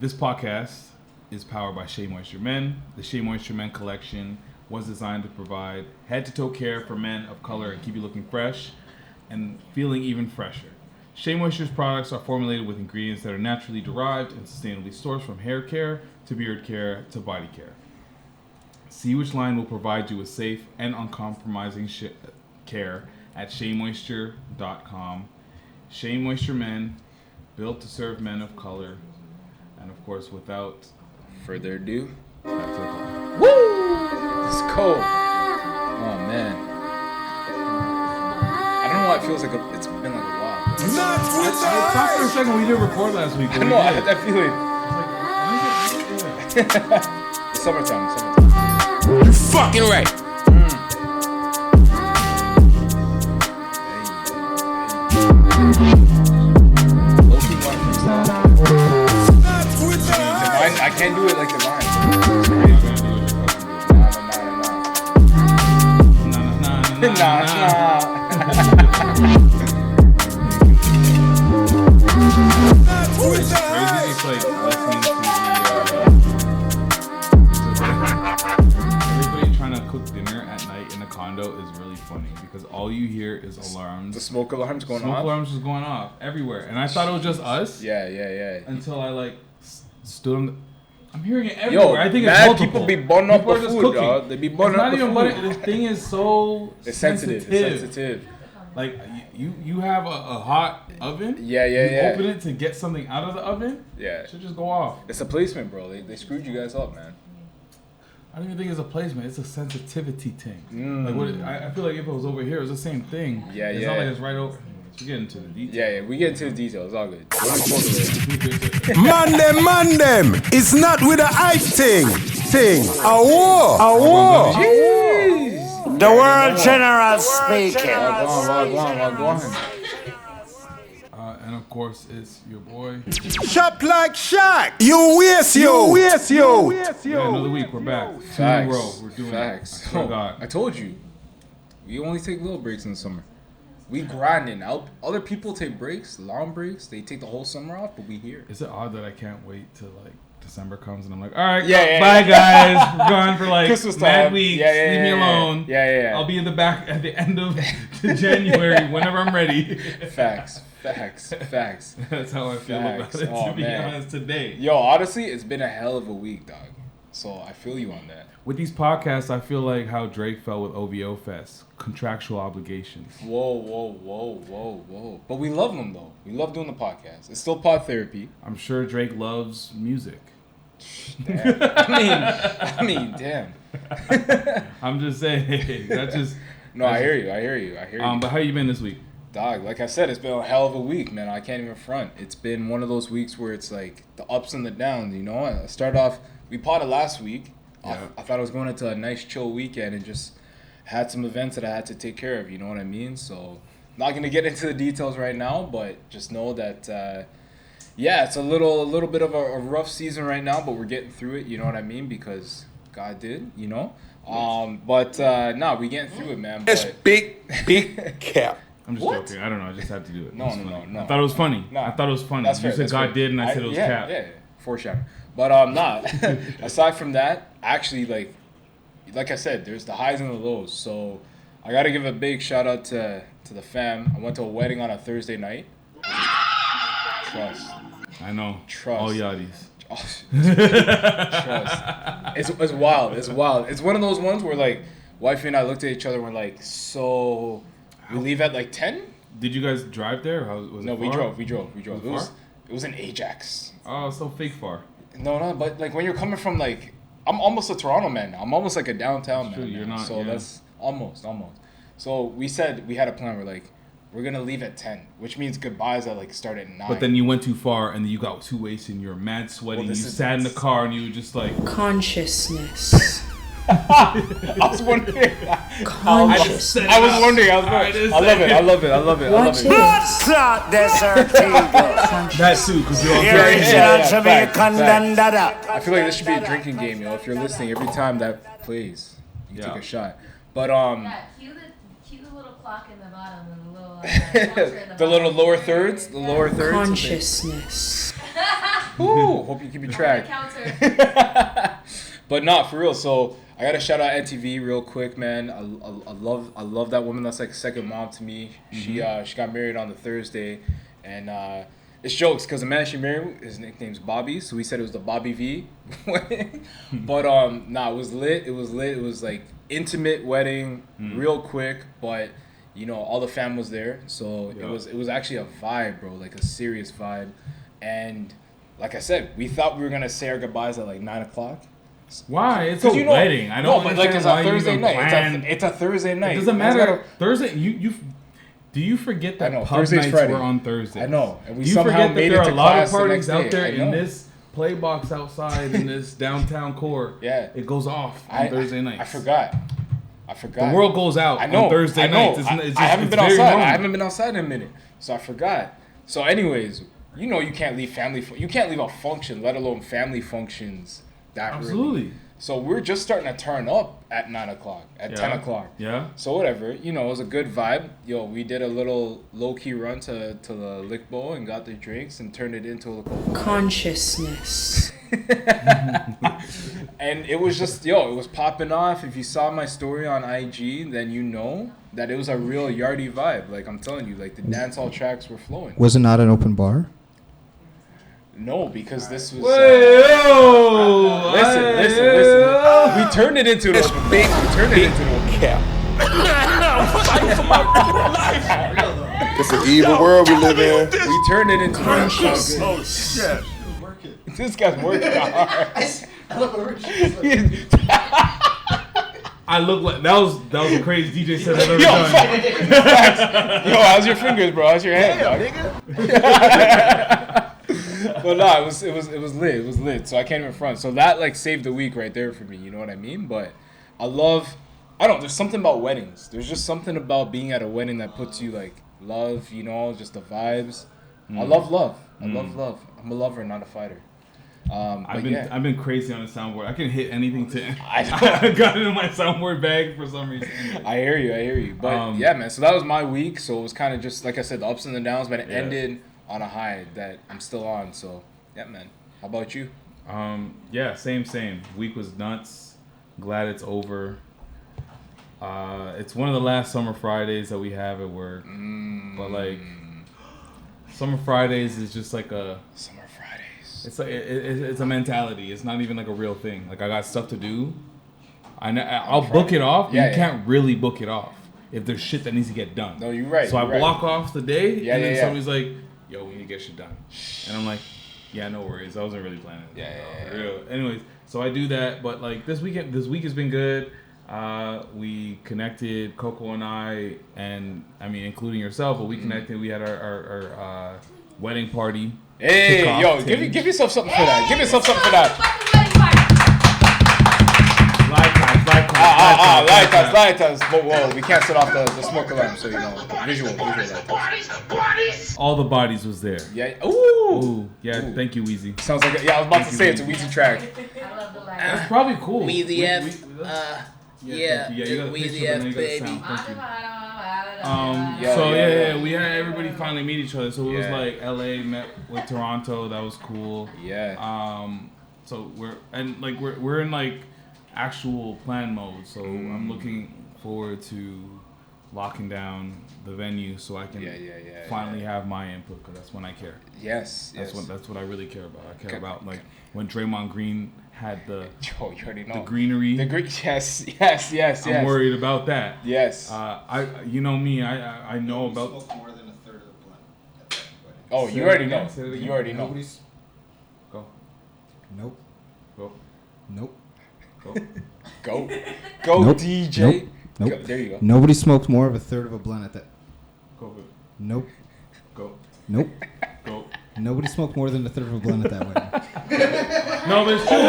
This podcast is powered by Shea Moisture Men. The Shea Moisture Men collection was designed to provide head-to-toe care for men of color and keep you looking fresh and feeling even fresher. Shea Moisture's products are formulated with ingredients that are naturally derived and sustainably sourced from hair care to beard care to body care. See which line will provide you with safe and uncompromising care at SheaMoisture.com. Shea Moisture Men, built to serve men of color. And of course, without further ado, that's it. Woo! It's cold. Oh man. I don't know why it feels like it's been like a while. I thought for a second we didn't record last week. I know, I had that feeling. Summertime. You fucking right. I can't do it like the line. Nah. It's crazy just like listening to everybody trying to cook dinner at night in a condo is really funny because all you hear is alarms. The smoke alarms going off? Smoke alarms just going off everywhere. And I thought it was just us. Yeah. Until I stood on the... I'm hearing it everywhere. Yo, I think it's multiple. People be burning up the food, dog. They be burning up the food. This thing is so It's sensitive. Like, you have a hot oven. Yeah. You open it to get something out of the oven. Yeah. It should just go off. It's a placement, bro. They screwed you guys up, man. I don't even think it's a placement. It's a sensitivity thing. Like I feel like if it was over here, it was the same thing. Yeah. It's not like it's right over. We get into the details. Yeah. We get into the details. It's all good. Man them. It's not with a hype thing. A war. Jeez. The world general speaking. Go on. And of course, it's your boy. Shop like Shaq. You waste you. Yeah, another week. We're back. Facts. 2 in a row. We're doing Facts. it. I swear to God. I told you. We only take little breaks in the summer. We grinding out. Other people take breaks, long breaks. They take the whole summer off, but we here. Is it odd that I can't wait till like December comes and I'm like, all right, bye guys. We're gone for like Christmas mad time. weeks. Yeah, Leave me alone. Yeah. I'll be in the back at the end of January whenever I'm ready. Facts. That's how I feel about it, to be honest, today. Yo, honestly, it's been a hell of a week, dog. So I feel you on that. With these podcasts, I feel like how Drake felt with OVO Fest. Contractual obligations. Whoa. But we love them, though. We love doing the podcast. It's still pod therapy. I'm sure Drake loves music. Damn. I mean, damn. I'm just saying. No, I hear you. But how you been this week? Dog, like I said, it's been a hell of a week, man. I can't even front. It's been one of those weeks where it's like the ups and the downs, you know? I started off, we potted last week. Yeah. I thought I was going into a nice chill weekend and just had some events that I had to take care of, you know what I mean? So, not going to get into the details right now, but just know that, it's a little bit of a rough season right now, but we're getting through it, you know what I mean? Because God did, you know? We're getting through it, man. It's but big cap. I'm just joking. I don't know. I just had to do it. No. I thought it was funny. No. I thought it was funny. That's fair. You said God did, and I said it was cap. Yeah. Foreshadowing. But aside from that, actually, like I said, there's the highs and the lows. So I got to give a big shout out to the fam. I went to a wedding on a Thursday night. Trust. I know. Trust. All yachties. Trust. It's wild. It's one of those ones where like wifey and I looked at each other and we're like, so we leave at like 10? Did you guys drive there? No, we drove. It was in Ajax. Oh, so fake far. No, but like when you're coming from like, I'm almost a Toronto man now. I'm almost like a downtown man. You're not. So that's almost. So we said we had a plan. We're like, we're gonna leave at 10, which means goodbyes that like start at 9. But then you went too far and you got too wasted and you were mad sweaty. You sat in the car and you were just like consciousness. I was wondering. Conscious. I was wondering. I love it. Blood clot desert eagle. that too, because you're all The very original Jamaican dandada. I feel like this should be a drinking game, yo. If you're listening, every time that plays, you take a shot. But Cue the little clock in the bottom and the little the little lower thirds, consciousness. Ooh, hope you keep your track. Counter. But not for real. So I gotta shout out NTV real quick, man. I love that woman. That's like a second mom to me. She got married on the Thursday, and it's jokes because the man she married, his nickname's Bobby, so we said it was the Bobby V. But it was lit. It was lit. It was like intimate wedding, real quick, but you know all the fam was there, so it was actually a vibe, bro, like a serious vibe. And like I said, we thought we were gonna say our goodbyes at like 9:00. Why? It's a wedding. I don't but like it's a Thursday night. Plan. It's a Thursday night. It doesn't matter. Thursday, do you forget that pub Thursday's nights Friday. were on Thursday? I know. And we do you somehow forget that made there it are to a lot of class the parties next out day? there I know. in this play box outside in this downtown core? Yeah. It goes off on Thursday nights. I forgot. The world goes out on Thursday nights. I haven't been outside. I haven't been outside in a minute, so I forgot. So, anyways, you know you can't leave you can't leave a function, let alone family functions that Absolutely. early. So we're just starting to turn up at 9:00, at 10:00. Yeah. So whatever, you know, it was a good vibe. Yo, we did a little low key run to the lick bowl and got the drinks and turned it into a Consciousness. And it was just, it was popping off. If you saw my story on IG, then you know that it was a real yardie vibe. Like I'm telling you, like the dance hall tracks were flowing. Was it not an open bar? No, because this was. Listen. We turned it into an open bar. We turned it into an open bar. It's an evil world we live in. We turned it into an open bar. Oh shit! This guy's working hard. I look like that was the craziest DJ set I've ever done. Yo, how's your fingers, bro? How's your hand, dog? But no, it was lit. It was lit. So I can't even front. So that like saved the week right there for me. You know what I mean? But I don't know. There's something about weddings. There's just something about being at a wedding that puts you like love. You know, just the vibes. I love love. I love love. I'm a lover, not a fighter. I've been crazy on the soundboard. I can hit anything to. I got it in my soundboard bag for some reason. I hear you. But yeah, man. So that was my week. So it was kind of just like I said, the ups and the downs, but it ended on a high that I'm still on. So yeah, man. How about you? Yeah, same. Week was nuts. Glad it's over. It's one of the last summer Fridays that we have at work. But like, summer Fridays is just like a Summer Fridays. It's like it's a mentality. It's not even like a real thing. Like I got stuff to do. I'll book it off. You can't really book it off if there's shit that needs to get done. No, you're right. So I block off the day, and then somebody's like, "Yo, we need to get shit done," and I'm like, "Yeah, no worries. I wasn't really planning." For real. Anyways, so I do that. But like this week has been good. We connected, Coco and I mean including yourself, but we connected. We had our wedding party. Hey, yo, give yourself something for that. Give yourself something for that. Light times. Whoa, we can't set off the smoke alarm, so you know, visual light times. All the bodies was there. Yeah. Ooh. Yeah. Thank you, Weezy. Sounds like I was about to say it's a Weezy track. I love the light. That's probably cool. Weezy F. Yeah, you got a Weezy picture, but then F, you got the baby. sound. Thank you. Yeah. We had everybody finally meet each other. So it was like LA met with Toronto. That was cool. Yeah. So we're in like actual plan mode. So I'm looking forward to locking down the venue so I can finally have my input, because that's when I care. Yes. That's what I really care about. I care about like when Draymond Green had the you already know. the greenery. Yes. I'm worried about that. Yes. You know me. I know about. More than a third of the blunt. Oh, you already know. You already know. Go. Nope. Go. Nope. Go. Go, Nope. DJ. Nope. Nope. Go, there you go. Nobody smoked more of a third of a blunt at that. Go. Nope. Go. Nope. Go. Nobody smoked more than a third of a blunt at that wedding. No, but it's true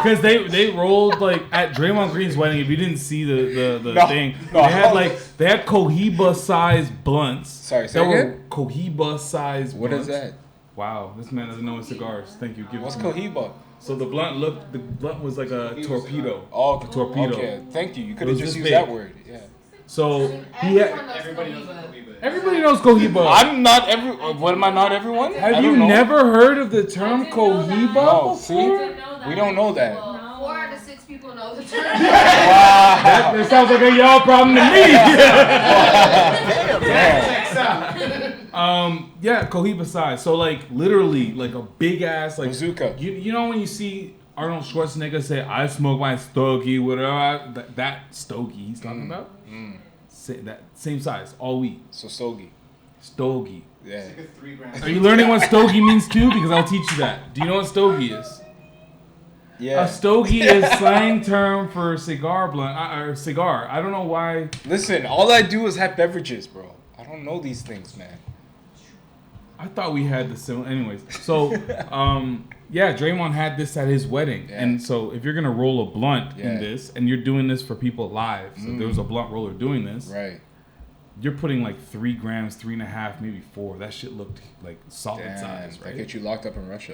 because they rolled like at Draymond Green's wedding. If you didn't see the thing, they had Cohiba sized blunts. Sorry, say that were again? Cohiba sized. What blunts. is that? Wow, this man doesn't know his cigars. Thank you. Give What's it to me. Cohiba? So the blunt was like a torpedo. Oh, a torpedo. Okay, thank you. You could It have was just this used big. that word. Yeah. So he Everybody knows everybody knows Cohiba. I'm not every. What am I? Not everyone? I Have don't you know. never heard of the term Cohiba? No, before? see? We don't know that. Well, 4 out of 6 people know the term. Wow. That sounds like a y'all problem to me. Yeah, Cohiba size. So like literally like a big ass like Bazooka. You know when you see Arnold Schwarzenegger say I smoke my stogie, whatever that stogie he's talking about. That same size, all weed. So Stogie. Stogie. Yeah. Are you learning what stogie means too? Because I'll teach you that. Do you know what stogie is? Yeah. A stogie is slang term for cigar blunt or cigar. I don't know why. Listen, all I do is have beverages, bro. I don't know these things, man. I thought we had the similar. Anyways, so yeah, Draymond had this at his wedding, Yeah. and so if you're gonna roll a blunt Yeah. in this, and you're doing this for people live, so if there was a blunt roller doing this, Right. you're putting like 3 grams, 3.5, maybe 4. That shit looked like solid Damn. size, That right? get you locked up in Russia.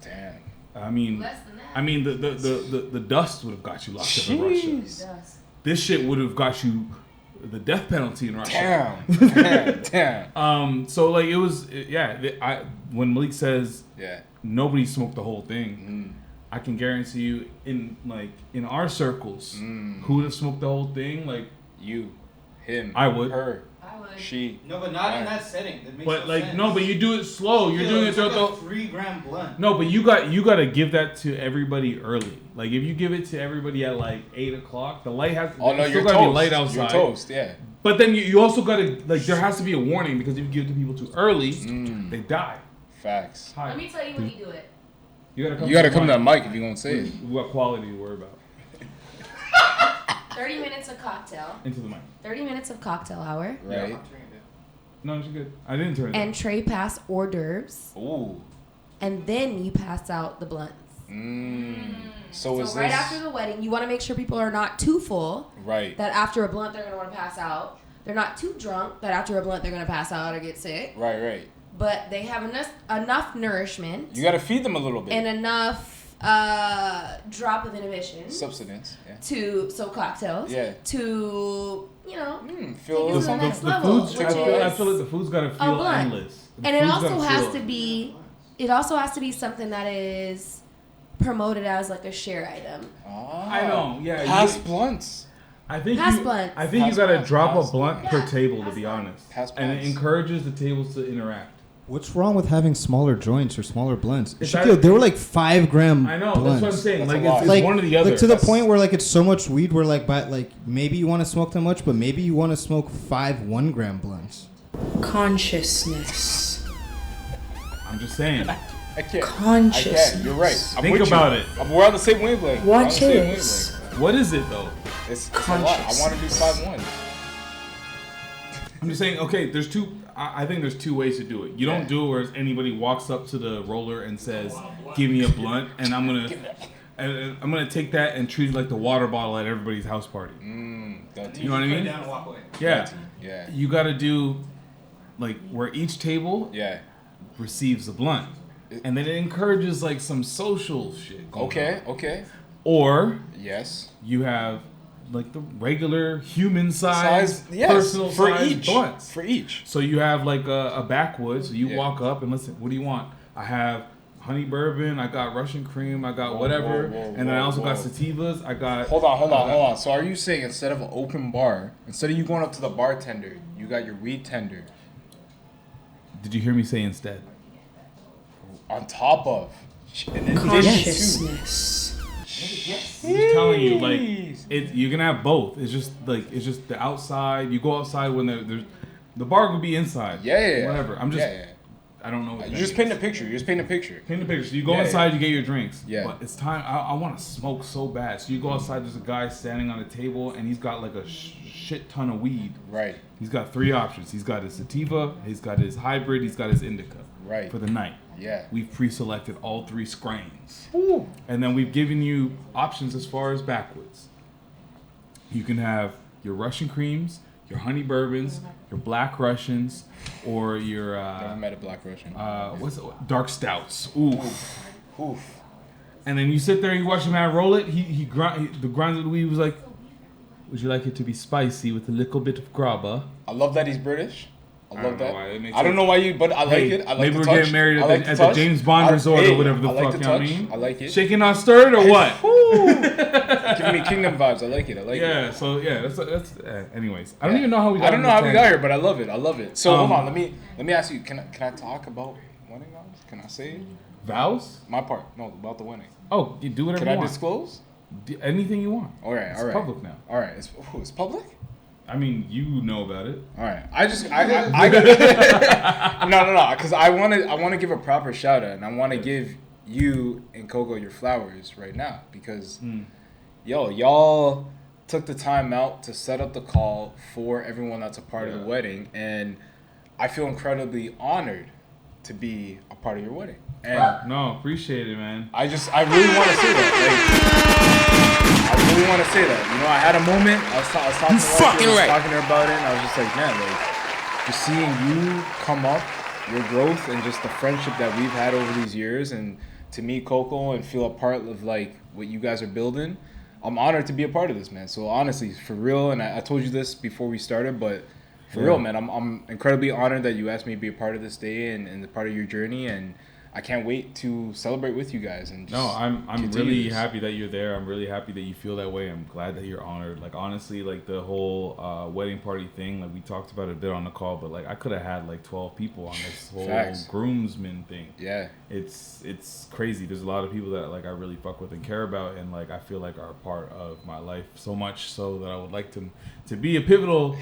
Damn. I mean, Less than that. I mean the dust would have got you locked up in Russia. Jeez. This shit would have got you the death penalty in Russia. Damn. So like it was, when Malik says Yeah. nobody smoked the whole thing, I can guarantee you in our circles, who would have smoked the whole thing? Like You. Him. I would. Her. I would. She. No, but not in that setting. That makes but no like sense. no, but you do it slow. You're Yeah, doing it it's throughout like the. a 3-gram blunt. No, but you got to give that to everybody early. Like if you give it to everybody at like 8 o'clock, the light has. Oh no, it's you're still toast. gotta be light outside. You're toast. Yeah. But then you also got to like there has to be a warning because if you give it to people too early, they die. Facts. Hi. Let me tell you when you do it. You gotta come to the that mic if you're gonna say it. What quality do you worry about? 30 minutes of cocktail. Into the mic. 30 minutes of cocktail hour. Right. No, she's good. I didn't turn it. And tray pass hors d'oeuvres. Ooh. And then you pass out the blunts. So is So right this after the wedding, you want to make sure people are not too full. right? That after a blunt, they're going to want to pass out. They're not too drunk that after a blunt, they're going to pass out or get sick. Right, right. But they have enough nourishment. You gotta feed them a little bit. And enough drop of inhibition. Substance. Yeah. So cocktails. Yeah. To, you know, Feel take it to the next the level. food's, which I feel is like the food's gotta a feel blunt. endless. The And it food's also gotta has feel- to be, it also has to be something that is promoted as like a share item. I know, yeah. Pass blunts. I think Pass you, blunts. I think Pass you gotta blunts, drop pass a blunt blunts. per Yeah, table, to pass be blunts. honest, Pass and it blunts. encourages the tables to interact. What's wrong with having smaller joints or smaller blunts? It's Shaquille, either- they were like 5 gram I know, blunts. that's what I'm saying. That's Like a lot. it's Like, one or the other. like to the That's- point where like it's so much weed where like maybe you want to smoke that much, but maybe you want to smoke 5 1-gram blunts. Consciousness. I'm just saying. I can't. Consciousness. You're right. I'm Think with about you. it. We're on the same wavelength. We're on What the same is What is it though? wavelength. It's a lot. I want to do 5-1. I'm just saying. Okay, there's two. I think there's two ways to do it. You don't Yeah. do it where anybody walks up to the roller and says, "Give me a blunt," and I'm gonna take that and treat it like the water bottle at everybody's house party. Dirty. You know what I mean? Down and walk away. Yeah. Yeah. You got to do like where each table Yeah. receives a blunt, and then it encourages like some social shit. going Okay. on. Okay. Or Yes. you have like the regular human size, Yes. personal For size each. blunts. For each. So you have like a backwoods. So you Yeah. walk up and listen. What do you want? I have honey bourbon. I got Russian cream. I got whatever. whoa, and then I also got whoa. sativas. I got. Hold on. So are you saying instead of an open bar, instead of you going up to the bartender, you got your weed tender Did you hear me say instead? on top of, and then dishes Consciousness. I'm just telling you, like, Jeez. you can have both. It's just the outside. You go outside when there's the bar could be inside. Yeah. Whatever. I'm just. Yeah. I don't know. What You that just is. paint a picture. Paint the picture. So you go Yeah, inside, you get your drinks. Yeah. But it's time. I want to smoke so bad. So you go outside. There's a guy standing on a table, and he's got like a shit ton of weed. Right. He's got 3 options. He's got his sativa. He's got his hybrid. He's got his indica. Right. For the night. Yeah. We've pre-selected all 3 strains. And then we've given you options as far as backwoods. You can have your Russian creams, your honey bourbons, your black Russians, or your Never met a black Russian. what's it? Dark stouts. Ooh. Oof. And then you sit there, you watch the man roll it. The grind of the weed was like, Would you like it to be spicy with a little bit of grabba? I love that he's British. I love that. I don't know why you, but I like Hey, it. I like maybe the we're touch. getting married I like at the the James Bond touch. resort Hey, or whatever the I like fuck, the you know what I touch. mean? I like it. Shaking not stirred or what? Giving me kingdom vibes. I like it. I like it. Yeah, so yeah, that's anyways. I don't even know how we got I don't know how we got here. here, but I love it. I love it. So hold on, let me ask you. Can I talk about wedding vows? Can I say Vows? my part? No, about the wedding. Oh, you do whatever Can you I want. disclose? Anything you want. All right, It's all right. public now. All right, it's public. I mean, you know about it. All right, I no, because I want to give a proper shout out, and I want to give you and Coco your flowers right now because, y'all took the time out to set up the call for everyone that's a part of the wedding, and I feel incredibly honored to be a part of your wedding. And No, appreciate it, man. I really want to say that. I really want to say that. You know, I had a moment. I was talking to her, talking to her about it, and I was just like, man, like, just seeing you come up, your growth, and just the friendship that we've had over these years, and to meet Coco and feel a part of like what you guys are building. I'm honored to be a part of this, man. So honestly, for real, and I told you this before we started, but for real, man, I'm incredibly honored that you asked me to be a part of this day and a part of your journey, and I can't wait to celebrate with you guys. And just I'm continue really this. happy that you're there. I'm really happy that you feel that way. I'm glad that you're honored. Like honestly, like the whole wedding party thing, like we talked about it a bit on the call, but like I could have had like 12 people on this whole Facts. groomsmen thing. Yeah. It's crazy. There's a lot of people that like I really fuck with and care about, and like I feel like are a part of my life so much so that I would like to be a pivotal,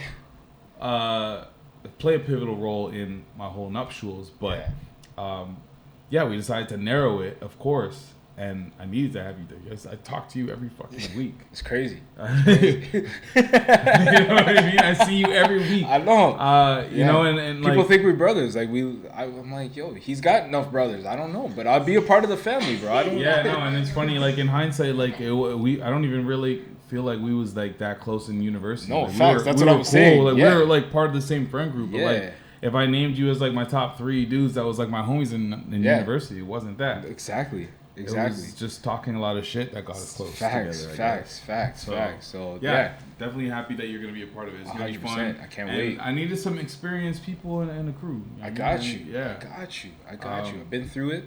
play a pivotal role in my whole nuptials. But yeah, we decided to narrow it, of course, and I needed to have you there. Yes, I talk to you every fucking week. It's crazy. You know what I mean? I see you every week. I know. You know, and people like, think we're brothers. Like I'm like, yo, he's got enough brothers. I don't know, but I'll be a part of the family, bro. I don't. Yeah, no, and it's funny. Like in hindsight, like I don't even really feel like we was like that close in university. No, like, facts. That's what I was saying. Like Yeah. we were like part of the same friend group. But like if I named you as like my top 3 dudes, that was like my homies in university. It wasn't that. Exactly. It was just talking a lot of shit that got us close together. Facts. So yeah, definitely happy that you're gonna be a part of it. It's gonna be 100%. fun. I can't And wait. I needed some experienced people in the crew. You know I what got mean? you. Yeah, I got you. I've been through it.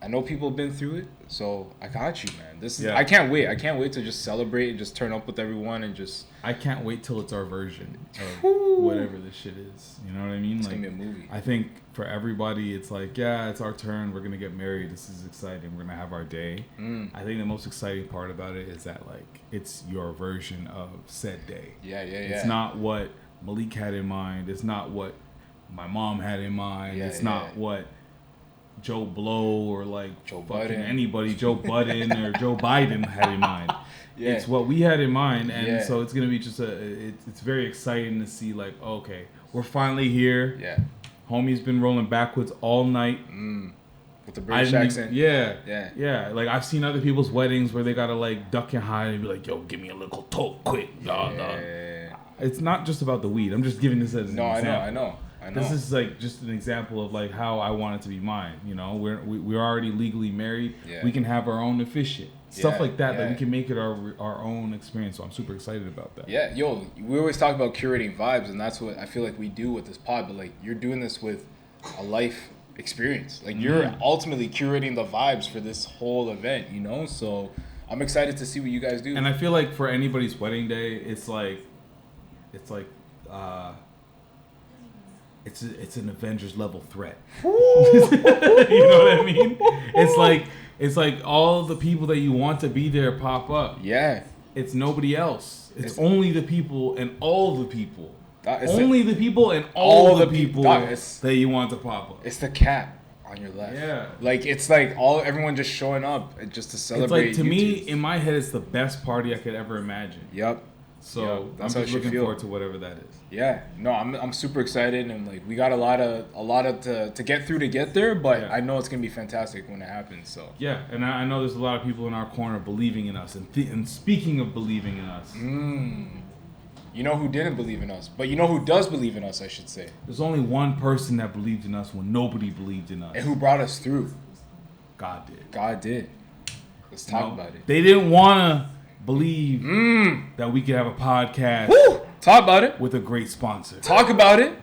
I know people have been through it, so I got you, man. This is. Yeah. I can't wait. I can't wait to just celebrate and just turn up with everyone and just. I can't wait till it's our version of whatever this shit is. You know what I mean? It's like, gonna be a movie. I think for everybody, it's like, yeah, it's our turn. We're gonna get married. This is exciting. We're gonna have our day. I think the most exciting part about it is that like it's your version of said day. Yeah. It's not what Malik had in mind. It's not what my mom had in mind. Yeah, it's not what Joe Blow or like Joe fucking Budden. anybody, Joe Budden or Joe Biden had in mind. Yeah. It's what we had in mind, and Yeah. so it's gonna be just it's very exciting to see like, okay, we're finally here. Yeah. Homie's been rolling backwards all night. With the British accent. Yeah. Like I've seen other people's weddings where they gotta like duck and hide and be like, yo, give me a little toke quick, dog. It's not just about the weed. I'm just giving this as an example. I know. This is like just an example of like how I want it to be mine. You know, we're already legally married. Yeah. We can have our own officiant. Stuff Yeah, like that, yeah. that we can make it our own experience. So I'm super excited about that. Yeah, yo, we always talk about curating vibes, and that's what I feel like we do with this pod. But like, you're doing this with a life experience. Like, you're ultimately curating the vibes for this whole event. You know, so I'm excited to see what you guys do. And I feel like for anybody's wedding day, it's an Avengers level threat. You know what I mean? It's like all the people that you want to be there pop up. Yeah. It's nobody else. It's only the people and all the people. It's Only the people and all the people it's- that you want to pop up. It's the cat on your left. Yeah. Like, it's like everyone just showing up just to It's celebrate. like, to me, YouTubes. in my head, it's the best party I could ever imagine. Yep. So Yep, I'm that's how it just should looking feel. forward to whatever that is. Yeah, no, I'm super excited, and like we got a lot of to get through to get there, but Yeah. I know it's gonna be fantastic when it happens. So Yeah, and I know there's a lot of people in our corner believing in us. And speaking of believing in us, you know who didn't believe in us, but you know who does believe in us, I should say, there's only one person that believed in us when nobody believed in us. and who brought us through. God did. God did. Let's talk about it. They didn't want to believe that we could have a podcast Talk about it. with a great sponsor. Talk about it.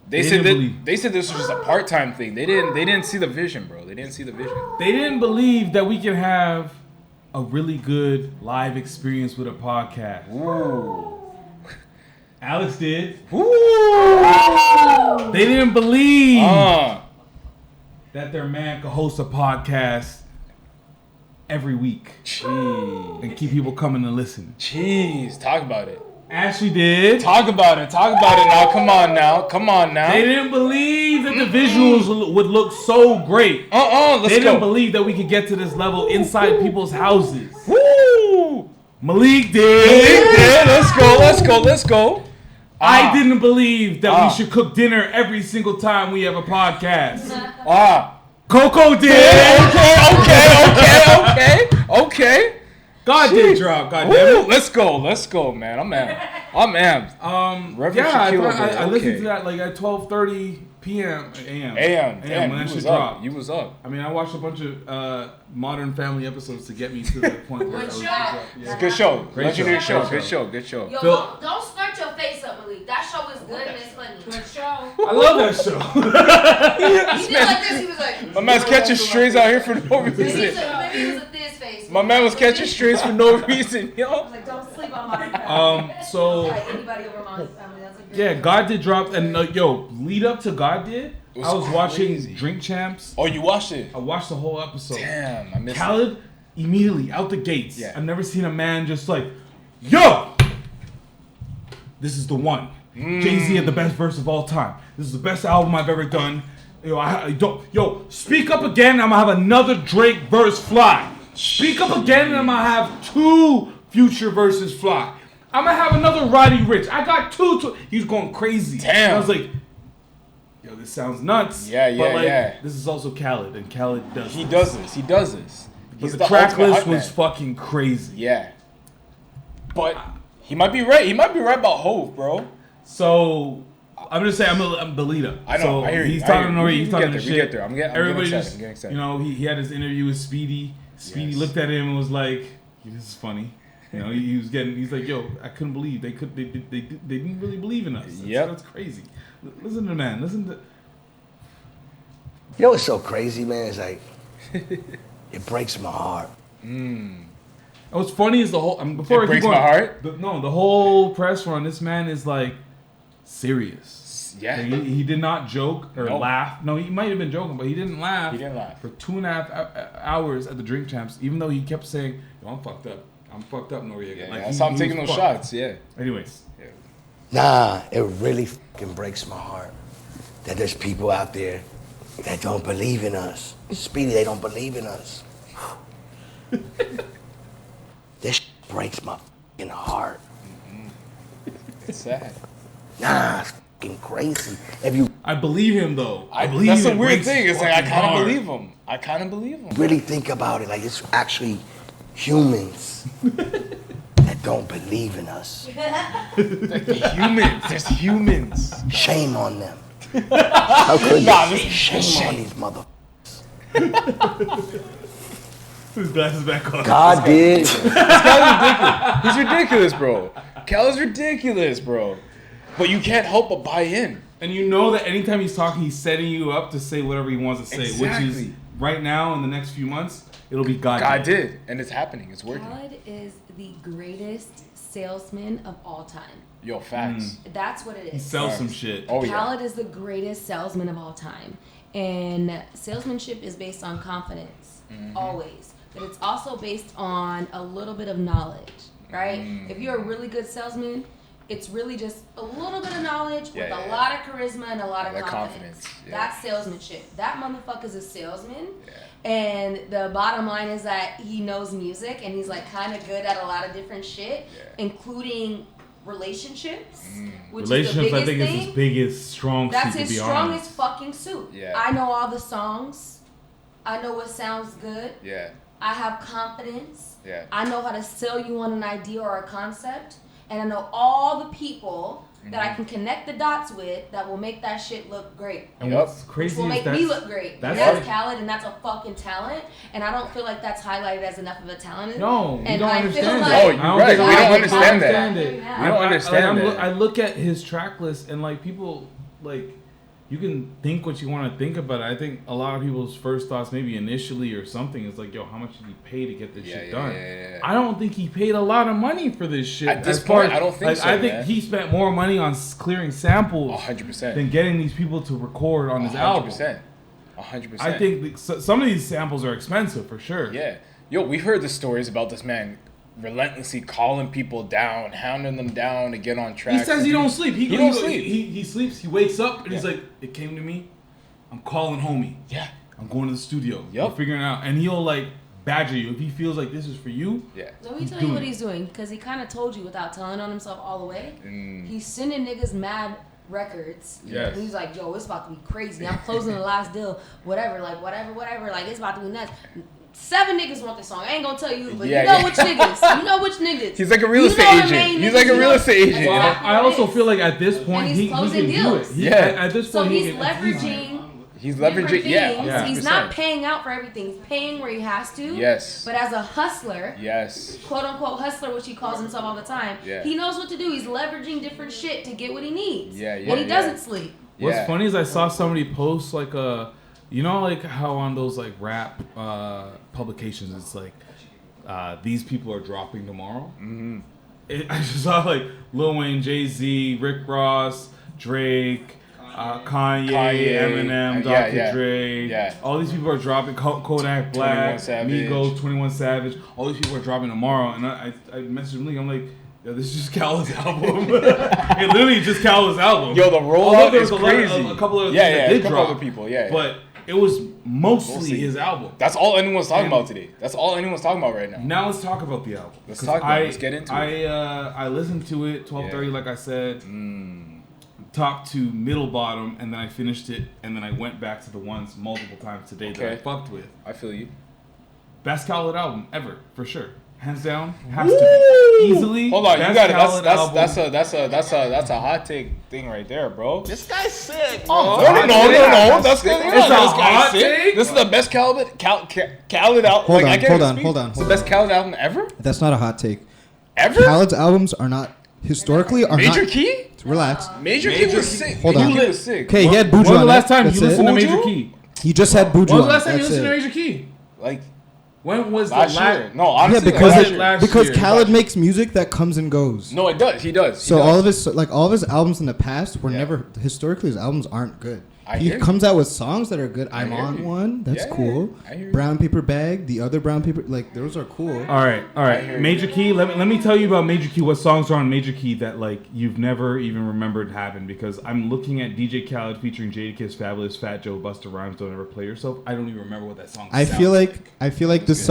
They said didn't believe. they said this was just a part-time thing. They didn't see the vision, bro. They didn't see the vision. They didn't believe that we could have a really good live experience with a podcast. Ooh. Alex did. Ooh. They didn't believe that their man could host a podcast every week Jeez. and keep people coming to listen. Jeez. Talk about it. Ashley did. Talk about it. Talk about it now. Come on now. Come on now. They didn't believe that the visuals would look so great. Let's They go. didn't believe that we could get to this level inside people's houses. Woo! Malik did. Yeah, let's go. Let's go. Let's go. I didn't believe that we should cook dinner every single time we have a podcast. Coco did. Okay. God did drop. God damn it. Let's go, man. I'm amped. Reverend Yeah, Shaquille, I bro. listened to that like at 12:30 p.m. AM. when Damn, that you shit was dropped. up. You was up. I mean, I watched a bunch of Modern Family episodes to get me to the point where I was It's a good show. Great Legendary show. show. Good show. Yo, Phil- don't start your face up, Malik. That show is good and it's funny. Good show. I love that show. He did like this. He was like. My man's catching strays out here for no Maybe reason. it was a thiz face. My man was catching strays for no reason, I yo. was like, don't sleep on my So Like anybody over my family. That's a great yeah, show. God did drop, and lead up to God did. was I was watching crazy. Drink Champs. Oh, you watched it? I watched the whole episode. Damn, I missed it. Khaled immediately out the gates. Yeah. I've never seen a man just like, yo, this is the one. Jay-Z had the best verse of all time. This is the best album I've ever done. I don't. Yo, speak up again. I'm gonna have another Drake verse fly. Speak up again, and I'm gonna have 2 Future verses fly. I'm gonna have another Roddy Rich. I got 2. He's going crazy. Damn. And I was like, yo, this sounds nuts. Yeah, But like, yeah. this is also Khaled, and Khaled does. He this. does this. But He's the track ultimate list hype was man. fucking crazy. Yeah. But he might be right. He might be right about Hove, bro. So I'm just saying I'm the leader. I know, So I hear you, He's I hear talking you. already. We He's can talking get the there, we shit. get there. I'm getting Everybody excited, just, I'm getting excited. you know, he had his interview with Speedy. Speedy Yes. looked at him and was like, "This is funny." You know, he's like, "Yo, I couldn't believe they didn't really believe in us." That's crazy. Listen to the man. Listen to. You know what's so crazy, man? It's like, it breaks my heart. And what's funny is the whole. Before It I keep breaks going, my heart? the whole press run. This man is like serious. Yeah. Like, he did not joke or Nope. laugh. No, he might have been joking, but he didn't laugh. He didn't laugh. For 2.5 hours at the Drink Champs, even though he kept saying, "Yo, I'm fucked up. I'm fucked up, Noriega." Yeah, like, that's how I'm taking was those fucked. shots, yeah. Anyways. Nah, it really fucking breaks my heart that there's people out there that don't believe in us. Speedy, they don't believe in us. This breaks my fucking heart. It's sad. Nah, it's fucking crazy. If you I believe him though. I believe That's the it weird breaks thing. It's like I fucking kind of hard. believe him. I kind of believe him. really think about it, like it's actually humans that don't believe in us. Humans. There's humans. Shame on them. How could Nah, you? this is Shame on these mother. His glasses back on. God did. He's ridiculous, bro. Cal is ridiculous, bro. But you can't help but buy in. And you know that anytime he's talking, he's setting you up to say whatever he wants to say, which is Exactly. right now in the next few months, it'll be God. God did, and it's happening. It's working. Khaled is the greatest salesman of all time. Yo, facts. That's what it is. He sells some shit. Oh yeah. Khaled is the greatest salesman of all time. And salesmanship is based on confidence, always. But it's also based on a little bit of knowledge, right? If you're a really good salesman, it's really just a little bit of knowledge with Yeah, a yeah. lot of charisma and a lot of That confidence. confidence, yeah. That's salesmanship. That motherfucker's a salesman. And the bottom line is that he knows music and he's like kind of good at a lot of different shit, including relationships. Which Relationships, is the I think, biggest is thing. his biggest strong That's suit, to his be strongest honest. fucking suit. Yeah. I know all the songs. I know what sounds good. Yeah. I have confidence. Yeah. I know how to sell you on an idea or a concept. And I know all the people that I can connect the dots with that will make that shit look great. And what's Which crazy will is make me look great. That's Khaled, and that's a fucking talent. And I don't feel like that's highlighted as enough of a talent. No, you and don't I understand feel that. like, No, you're right. We don't understand that. it. We don't understand that. I look at his track list and like people like you can think what you want to think about it. I think a lot of people's first thoughts, maybe initially or something, is like, yo, how much did he pay to get this shit done? Yeah. I don't think he paid a lot of money for this shit. At this point, I don't think so, I think man. he spent more money on clearing samples 100%. than getting these people to record on his album. 100%. I think some of these samples are expensive for sure. Yeah. Yo, we heard the stories about this man relentlessly calling people down, hounding them down to get on track. He says he don't sleep. He don't sleep. He sleeps. He wakes up and he's like, "It came to me. I'm calling homie. Yeah. I'm going to the studio. Yup. We're figuring it out." And he'll like badger you if he feels like this is for you. Yeah. Let me tell you what he's doing, because he kind of told you without telling on himself all the way. He's sending niggas mad records. Yes. And he's like, yo, it's about to be crazy. I'm closing the last deal. Whatever. Like, it's about to be nuts. 7 niggas want this song. I ain't gonna tell you, but you know which niggas. You know which niggas. He's like a real estate agent. He's like a real estate agent. Well, I also feel like at this point And he he's can closing do deals. it. At this So point he's he can, leveraging. He's different leveraging. Yeah. things. He's 100%. not paying out for everything. He's paying where he has to. Yes. But as a hustler, Yes. quote unquote hustler, which he calls himself all the time, he knows what to do. He's leveraging different shit to get what he needs. And he doesn't sleep. What's funny is I saw somebody post like you know, like how on those like rap publications, it's like these people are dropping tomorrow. Mm-hmm. I just saw like Lil Wayne, Jay-Z, Rick Ross, Drake, Kanye, Eminem, Dr. Dre. Yeah. All these people are dropping. Kodak Black, Migos, 21 Savage. All these people are dropping tomorrow. And I messaged him, I'm like, yo, this is just Khaled's album. It literally just Khaled's album. Yo, the rollout is crazy. A couple of other people. But it was mostly his album. That's all anyone's talking about today. That's all anyone's talking about right now. Now let's talk about the album. Let's talk about it. Let's get into it. I listened to it 12:30, like I said. Top to middle bottom, and then I finished it, and then I went back to the ones multiple times today that I fucked with. I feel you. Best Khaled album ever, for sure. Hands down, has to be easily. Hold on, you got it. That's a hot take thing right there, bro. This guy's sick, bro. No. That's good. It's a hot take. This is the best Khaled album. Hold on. It's the best Khaled album ever. That's not a hot take. Ever? Khaled's albums are not historically are Major not. Key. Relax. Major Key was sick. Hold on. Major Key was sick. Okay, he had Buju When was on the last it. time That's you listened it. to Major Key? He just had Buju When was the on last it. time you That's listened to it. Major Key? Like When was last the last year? No, honestly, because Khaled makes music that comes and goes. No, it does. He does. So all of his albums in the past were never historically his albums aren't good. He comes out with songs that are good. I'm on one. That's cool. Brown Paper Bag, the other Brown Paper, like those are cool. All right. Major Key. Let me tell you about Major Key. What songs are on Major Key that like you've never even remembered happened? Because I'm looking at DJ Khaled featuring Jadakiss, Fabulous, Fat Joe, Busta Rhymes, Don't Ever Play Yourself. I don't even remember what that song. I feel like this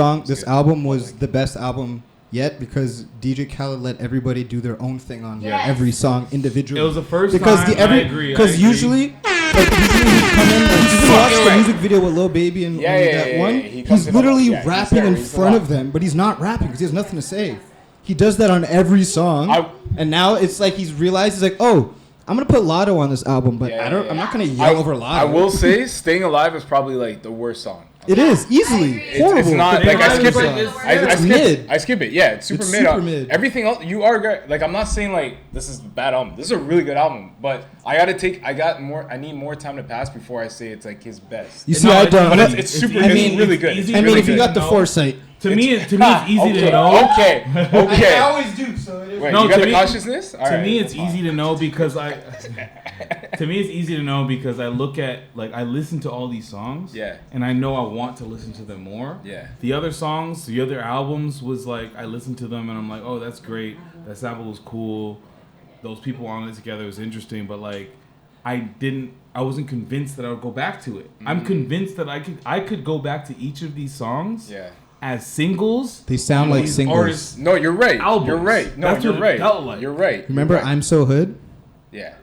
album was the best album yet because DJ Khaled let everybody do their own thing on every song individually. It was the first because time. I agree. Because usually he'd come in and you watch the music video with Lil Baby and that one. He's literally rapping in front of them, but he's not rapping because he has nothing to say. He does that on every song, and now it's like he's realized he's like, oh, I'm gonna put Lotto on this album, but I'm not gonna yell over Lotto. I will say, "Staying Alive" is probably like the worst song. It is easily horrible. It's not like I skip it. I skip it. Yeah, it's super mid. Everything else, you are like I'm not saying like this is a bad album. This is a really good album, but I need more time to pass before I say it's like his best. You see, I don't. But it's super. It's really good. I mean, if you got the foresight. To me, it's easy to know. Okay. I always do. So it is. Wait, you got the consciousness? To me, it's easy to know because To me, it's easy to know because I look at I listen to all these songs. Yeah. And I know I want to listen to them more. Yeah. The other songs, the other albums was like I listened to them and I'm like, oh, that's great. That sample was cool. Those people on it together was interesting, but I wasn't convinced that I would go back to it. I'm convinced that I could go back to each of these songs. Yeah. As singles, they sound like singles. No, you're right. Albums. You're right. No, that's you're what right. It felt like. You're right. Remember, you're right. I'm So Hood? Yeah.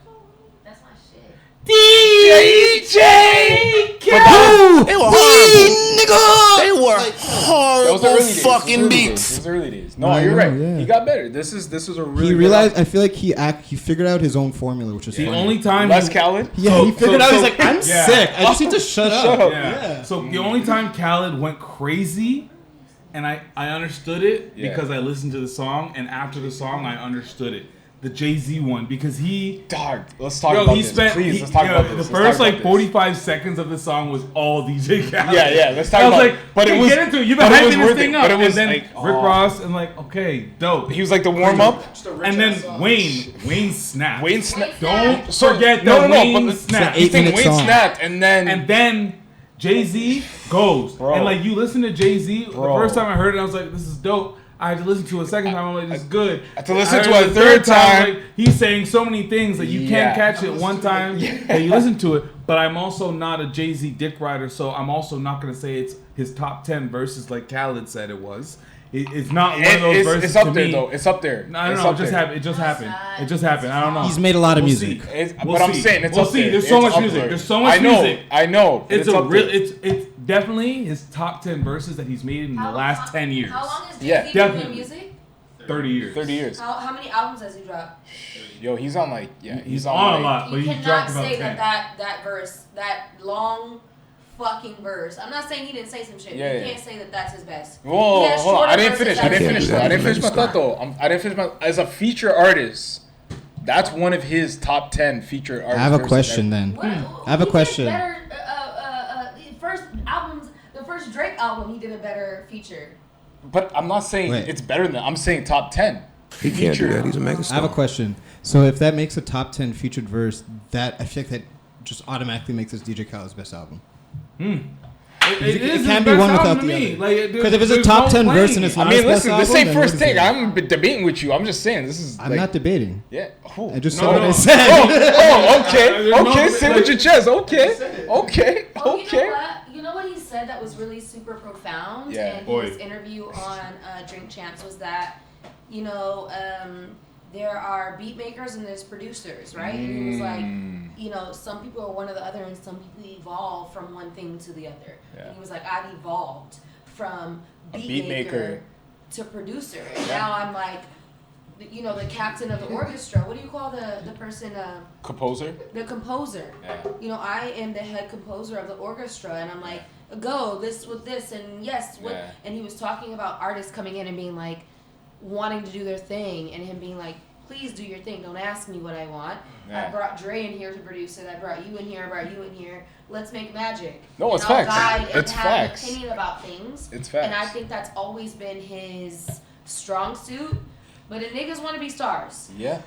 That's my shit. DJ They were horrible. Nigga. They were horrible. fucking beats. Those early days. No, you're right. Yeah. He got better. This is a really. He realized. I feel like he figured out his own formula, which is the funny. only time Les Khaled. Yeah, he figured out. He's like, I'm sick. I just need to shut up. Yeah. So the only time Khaled went crazy, and I understood it because I listened to the song, and after the song I understood it. The Jay-Z one, because let's talk about this. Please, let's talk about this. The first 45 seconds of the song was all DJ Khaled. Yeah, let's talk about it. But it was, get into it. You've been hyping this thing up. But it was and then Rick Ross, and okay, dope. He was like the warm-up. And then Wayne snapped. Don't forget that Wayne snapped. You think Wayne snapped, and then Jay-Z goes. Bro. And you listen to Jay-Z, the first time I heard it, I was like, this is dope. I had to listen to it a second time. I'm like, this is good. I had to listen to it a third time. He's saying so many things that you can't catch it one time that you listen to it. But I'm also not a Jay-Z dick rider, so I'm also not going to say it's his top 10 verses like Khaled said it was. It's not one of those verses. It's up there, though. It's up there. No, I don't know. It just happened. I don't know. He's made a lot of music. But I'm saying it's up there. There's so much music. There's so much music. I know. It's definitely his top 10 verses that he's made in the last 10 years. How long has Jay-Z been doing music? 30 years. 30 years. How many albums has he dropped? Yo, he's on he's on a lot, but you he's dropped cannot about say 10. that verse, that long fucking verse. I'm not saying he didn't say some shit. Yeah, you can't say that that's his best. Whoa, hold on. I didn't finish my thought though. As a feature artist. That's one of his top 10 feature artists. I have a question then. I have a question. The first Drake album, he did a better feature. But I'm not saying it's better than that. I'm saying top 10. He can't do that. He's a megastar. I have a question. So if that makes a top 10 featured verse, I feel like that just automatically makes this DJ Khaled's best album. It can't be one without the other. Because if it's a top 10 verse and it's not his best album, this ain't first take. I'm debating with you. I'm just saying this is. I'm not debating. Yeah. I just said what I said. Okay. Say with your chest. Okay. You know what he said that was really super profound in his interview on Drink Champs was that, there are beat makers and there's producers, right? And he was like, some people are one or the other and some people evolve from one thing to the other. Yeah. And he was like, I've evolved from beat maker to producer. And now I'm like, the captain of the orchestra. What do you call the person? Composer? The composer. Yeah. I am the head composer of the orchestra, and I'm like, go this with this, and yes, what? Yeah. And he was talking about artists coming in and being like, wanting to do their thing, and him being like, please do your thing. Don't ask me what I want. Yeah. I brought Dre in here to produce it. I brought you in here. I brought you in here. Let's make magic. No, it's facts. It's facts. Have an opinion about things. It's facts. And I think that's always been his strong suit. But the niggas want to be stars. Yeah.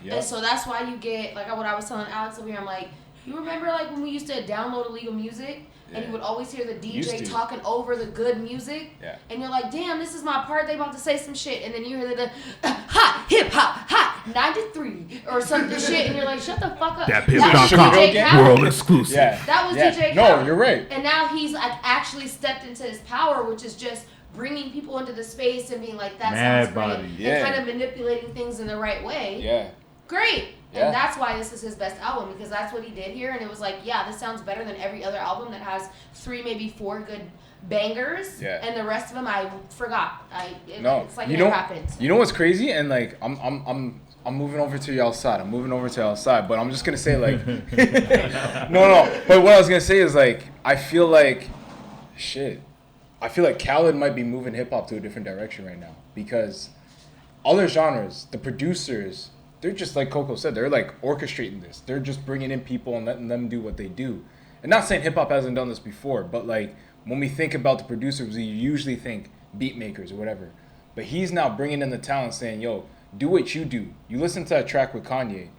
And so that's why you get, like what I was telling Alex over here, I'm like, you remember when we used to download illegal music? And you would always hear the DJ talking over the good music. Yeah. And you're like, damn, this is my part. They about to say some shit. And then you hear the hot, hip-hop, hot, 93 or some shit. And you're like, shut the fuck up. That Pip.com, world exclusive. Yeah. That was DJ Khaled. No, you're right. And now he's actually stepped into his power, which is just bringing people into the space and being like, that sounds great. And kind of manipulating things in the right way. Yeah. Great. Yeah. And that's why this is his best album, because that's what he did here. And it was like, yeah, this sounds better than every other album that has 3, maybe 4 good bangers. Yeah. And the rest of them, I forgot. It's like it never happened. You know what's crazy? And I'm moving over to y'all's side. But I'm just gonna say no. But what I was gonna say is I feel like Khaled might be moving hip hop to a different direction right now, because other genres, the producers, they're just like Coco said, they're orchestrating this. They're just bringing in people and letting them do what they do. And not saying hip hop hasn't done this before, but when we think about the producers, we usually think beat makers or whatever. But he's now bringing in the talent, saying, "Yo, do what you do." You listen to that track with Kanye.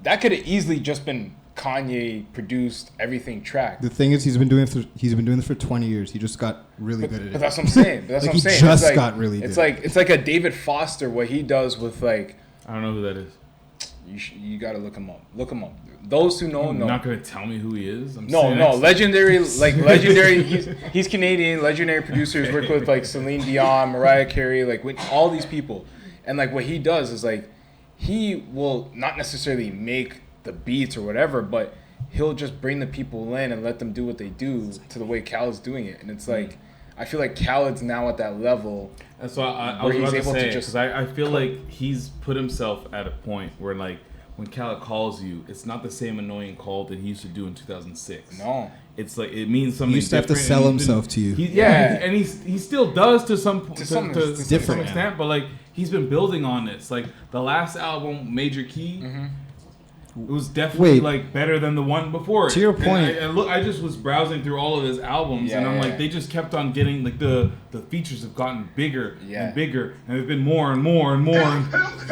That could have easily just been Kanye produced everything track. The thing is, he's been doing this for 20 years. He just got really good at it. But that's what I'm saying. He just got really good. It's like a David Foster, what he does with I don't know who that is. You gotta look him up. Those who know, know. You're not gonna tell me who he is? No. Legendary. He's Canadian. Legendary producers work with Celine Dion, Mariah Carey, with all these people. And what he does is he will not necessarily make the beats or whatever, but he'll just bring the people in and let them do what they do to the way Khaled's doing it. And it's I feel like Khaled's now at that level. That's why I was about to say, because I feel like he's put himself at a point where, like, when Khaled calls you, it's not the same annoying call that he used to do in 2006. No. It's like, it means something different. He used to have to sell himself to you. And he still does to some different extent, but, like, he's been building on this. Like, the last album, Major Key, it was definitely like better than the one before. To your point, I just was browsing through all of his albums, and I'm like, they just kept on getting, like, the features have gotten bigger and bigger, and they've been more and more and more.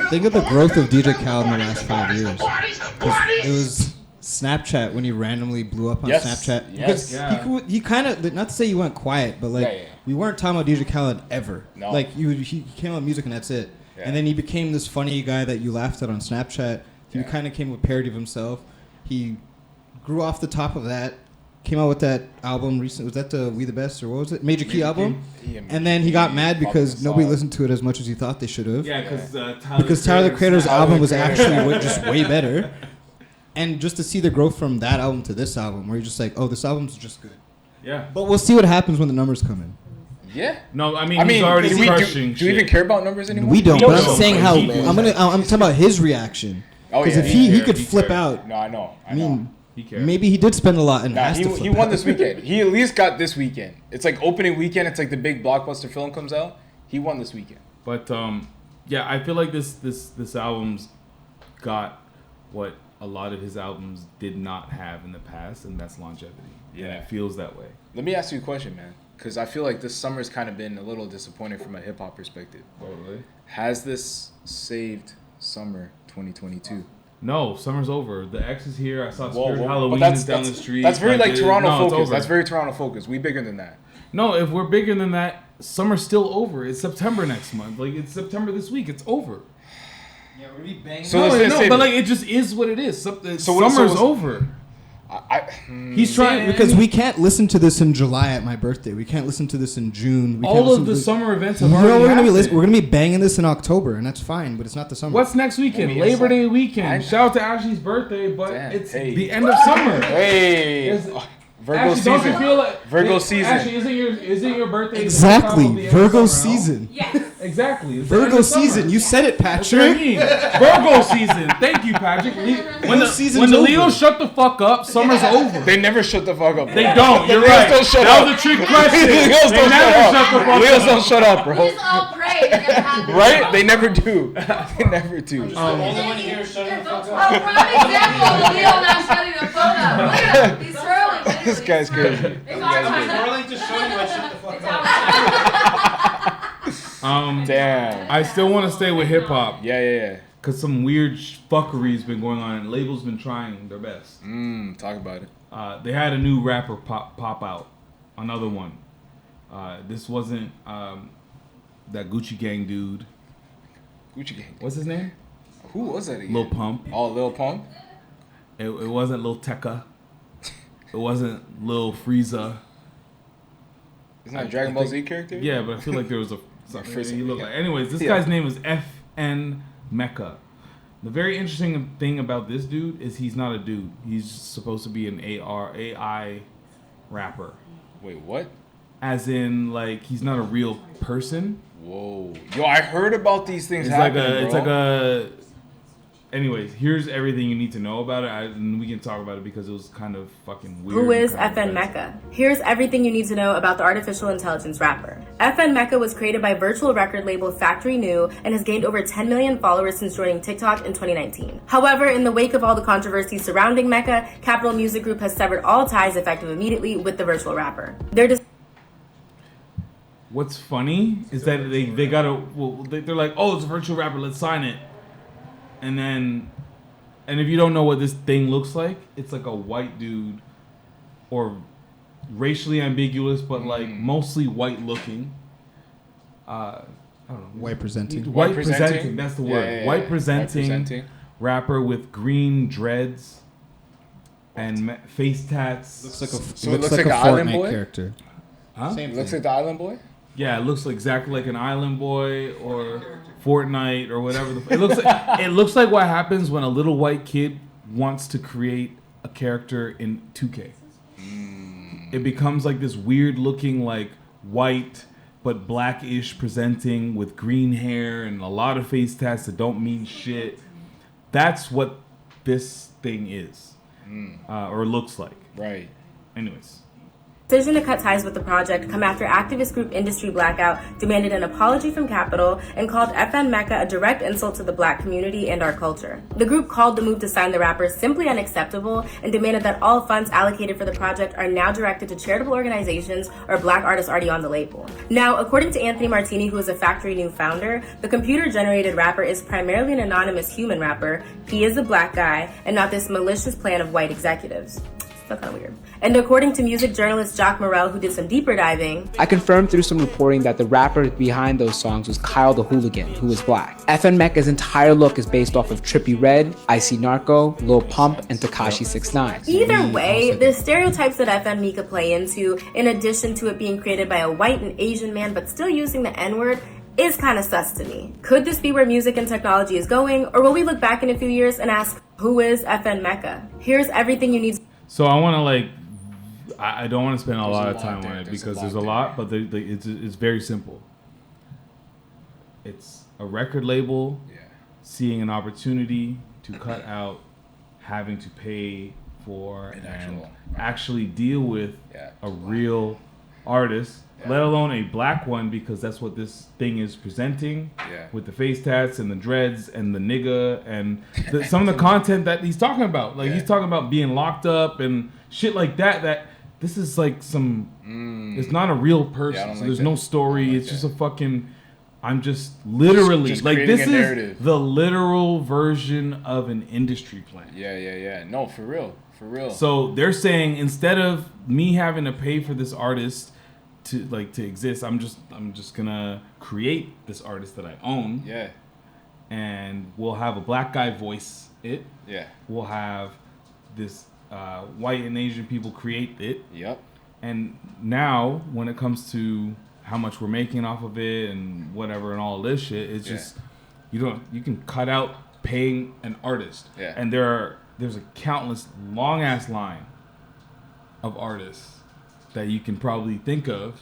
Think of the growth of DJ Khaled in the last 5 years. It was Snapchat when he randomly blew up on Snapchat. Because he kind of, not to say he went quiet, but like we weren't talking about DJ Khaled ever. No. Like he came out with music and that's it. And then he became this funny guy that you laughed at on Snapchat. He kind of came with a parody of himself. He grew off the top of that. Came out with that album recently. Was that the We the Best or what was it? Major Key album. And then he got mad because nobody listened to it as much as he thought they should have. Yeah, because Tyler the Creator's album was actually just way better. And just to see the growth from that album to this album, where you're just like, oh, this album's just good. Yeah. But we'll see what happens when the numbers come in. Yeah. No, I mean he's already crushing. Do we even care about numbers anymore? We don't. But I'm saying how I'm talking about his reaction. Because if he could flip out. No, I know. I mean, maybe he did spend a lot and has to flip he won out. this weekend. He at least got this weekend. It's like opening weekend. It's like the big blockbuster film comes out. He won this weekend. But yeah, I feel like this album's got what a lot of his albums did not have in the past, and that's longevity. Yeah, and it feels that way. Let me ask you a question, man, because I feel like this summer's kind of been a little disappointing from a hip hop perspective. Totally. Has this saved summer 2022? No, summer's over. The X is here. I saw Spirit Halloween is down the street. That's very like Toronto focus. That's That's very Toronto focus. We bigger than that. No, if we're bigger than that, summer's still over. It's September next month. Like, it's September this week. It's over. Yeah, we're really banging. But like, it just is what it is. Summer's over. He's trying because we can't listen to this in July at my birthday. We can't listen to this in June. All of the summer events have already happened. We're gonna be banging this in October, and that's fine. But it's not the summer. What's next weekend? Labor Day weekend. Shout out to Ashley's birthday, but it's the end of summer. Hey, Virgo season. Don't you feel like Virgo season? Ashley, isn't your birthday exactly Virgo season? Yes, exactly. Virgo season. You said it, Patrick. That's what I mean. Virgo season. Thank you, Patrick. When the Leos shut the fuck up, summer's over. They never shut the fuck up. They don't. You're right. That was a trick question. Leos don't shut up. Leos don't shut up, bro. We just all pray. Right? They never do. They never do. The only one here shutting the fuck up. A prime example of Leo not shutting the fuck up. Look at him. He's swirling. This guy's crazy. Swirling to shutting my shut the fuck up. Damn. I still want to stay with hip hop. Yeah. Cause some weird fuckery's been going on, and labels been trying their best. Talk about it. They had a new rapper pop out, another one. This wasn't that Gucci Gang dude. Gucci Gang. What's his name? Who was that again? Lil Pump. Oh, Lil Pump. It wasn't Lil Tecca. It wasn't Lil Frieza. Isn't that a Dragon Ball Z character? Yeah, but I feel like there was a. He looked like. Anyways, this guy's name is FN Meka. The very interesting thing about this dude is he's not a dude. He's supposed to be an AI rapper. Wait, what? As in, like, he's not a real person. Whoa. Yo, I heard about these things It's happening, like a. Anyways, here's everything you need to know about it, and we can talk about it because it was kind of fucking weird. Who is FN Meka? Here's everything you need to know about the artificial intelligence rapper. FN Meka was created by virtual record label Factory New and has gained over 10 million followers since joining TikTok in 2019. However, in the wake of all the controversy surrounding Meka, Capital Music Group has severed all ties effective immediately with the virtual rapper. What's funny is that they gotta. Well, they're like, oh, it's a virtual rapper, let's sign it. And if you don't know what this thing looks like, it's like a white dude, or racially ambiguous, but like mostly white looking. I don't know. White presenting. White presenting. That's the word. Yeah. White presenting rapper with green dreads and face tats. Looks like a Island Fortnite Boy character. Huh? Same. Looks like the Island Boy. Yeah, it looks exactly like an Island Boy or Fortnite or whatever. It looks like what happens when a little white kid wants to create a character in 2K. It becomes like this weird looking like white but blackish presenting with green hair and a lot of face tats that don't mean shit. That's what this thing is, or looks like. Right. Anyways. Decision to cut ties with the project come after activist group Industry Blackout demanded an apology from Capitol and called FN Meka a direct insult to the black community and our culture. The group called the move to sign the rapper simply unacceptable and demanded that all funds allocated for the project are now directed to charitable organizations or black artists already on the label. Now, according to Anthony Martini, who is a Factory New founder, the computer-generated rapper is primarily an anonymous human rapper. He is a black guy and not this malicious plan of white executives. Still kind of weird. And according to music journalist Jacques Morel, who did some deeper diving, I confirmed through some reporting that the rapper behind those songs was Kyle the Hooligan, who is black. FN Meka's entire look is based off of Trippie Redd, Icy Narco, Lil Pump, and Tekashi 6ix9ine. Either way, the stereotypes that FN Meka play into, in addition to it being created by a white and Asian man but still using the N-word, is kind of sus to me. Could this be where music and technology is going, or will we look back in a few years and ask, who is FN Meka? Here's everything you need. So I want to I don't want to spend a lot of time on it because there's a lot, but it's very simple. It's a record label seeing an opportunity to cut out having to pay for and actually deal with a real artist, let alone a black one, because that's what this thing is presenting with the face tats and the dreads and the nigga and some of the content that he's talking about. Like he's talking about being locked up and shit like that. That this is like some. It's not a real person. So there's no story. It's just a fucking. I'm just literally just like this is the literal version of an industry plan. Yeah. No, for real. So they're saying instead of me having to pay for this artist to exist, I'm just gonna create this artist that I own. Yeah. And we'll have a black guy voice it. Yeah. We'll have this white and Asian people create it. Yep. And now when it comes to how much we're making off of it and whatever and all this shit, it's just you can cut out paying an artist. Yeah. And there's a countless long ass line of artists that you can probably think of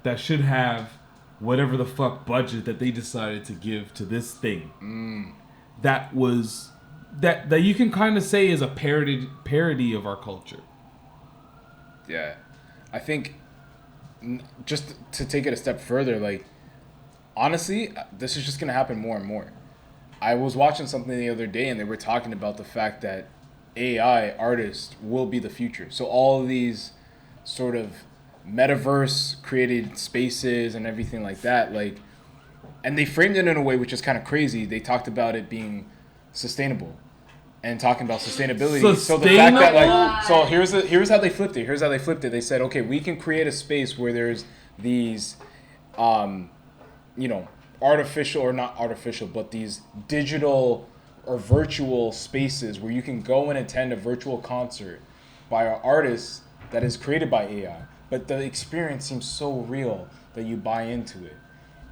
that should have whatever the fuck budget that they decided to give to this thing. That was that you can kind of say is a parody of our culture. Yeah. I think just to take it a step further, like honestly, this is just going to happen more and more. I was watching something the other day and they were talking about the fact that AI artists will be the future. So all of these sort of metaverse created spaces and everything like that, like, and they framed it in a way which is kind of crazy. They talked about it being sustainable and talking about sustainability. So the fact that like, so here's how they flipped it. They said, okay, we can create a space where there's these, artificial or not artificial, but these digital or virtual spaces where you can go and attend a virtual concert by an artist that is created by AI, but the experience seems so real that you buy into it.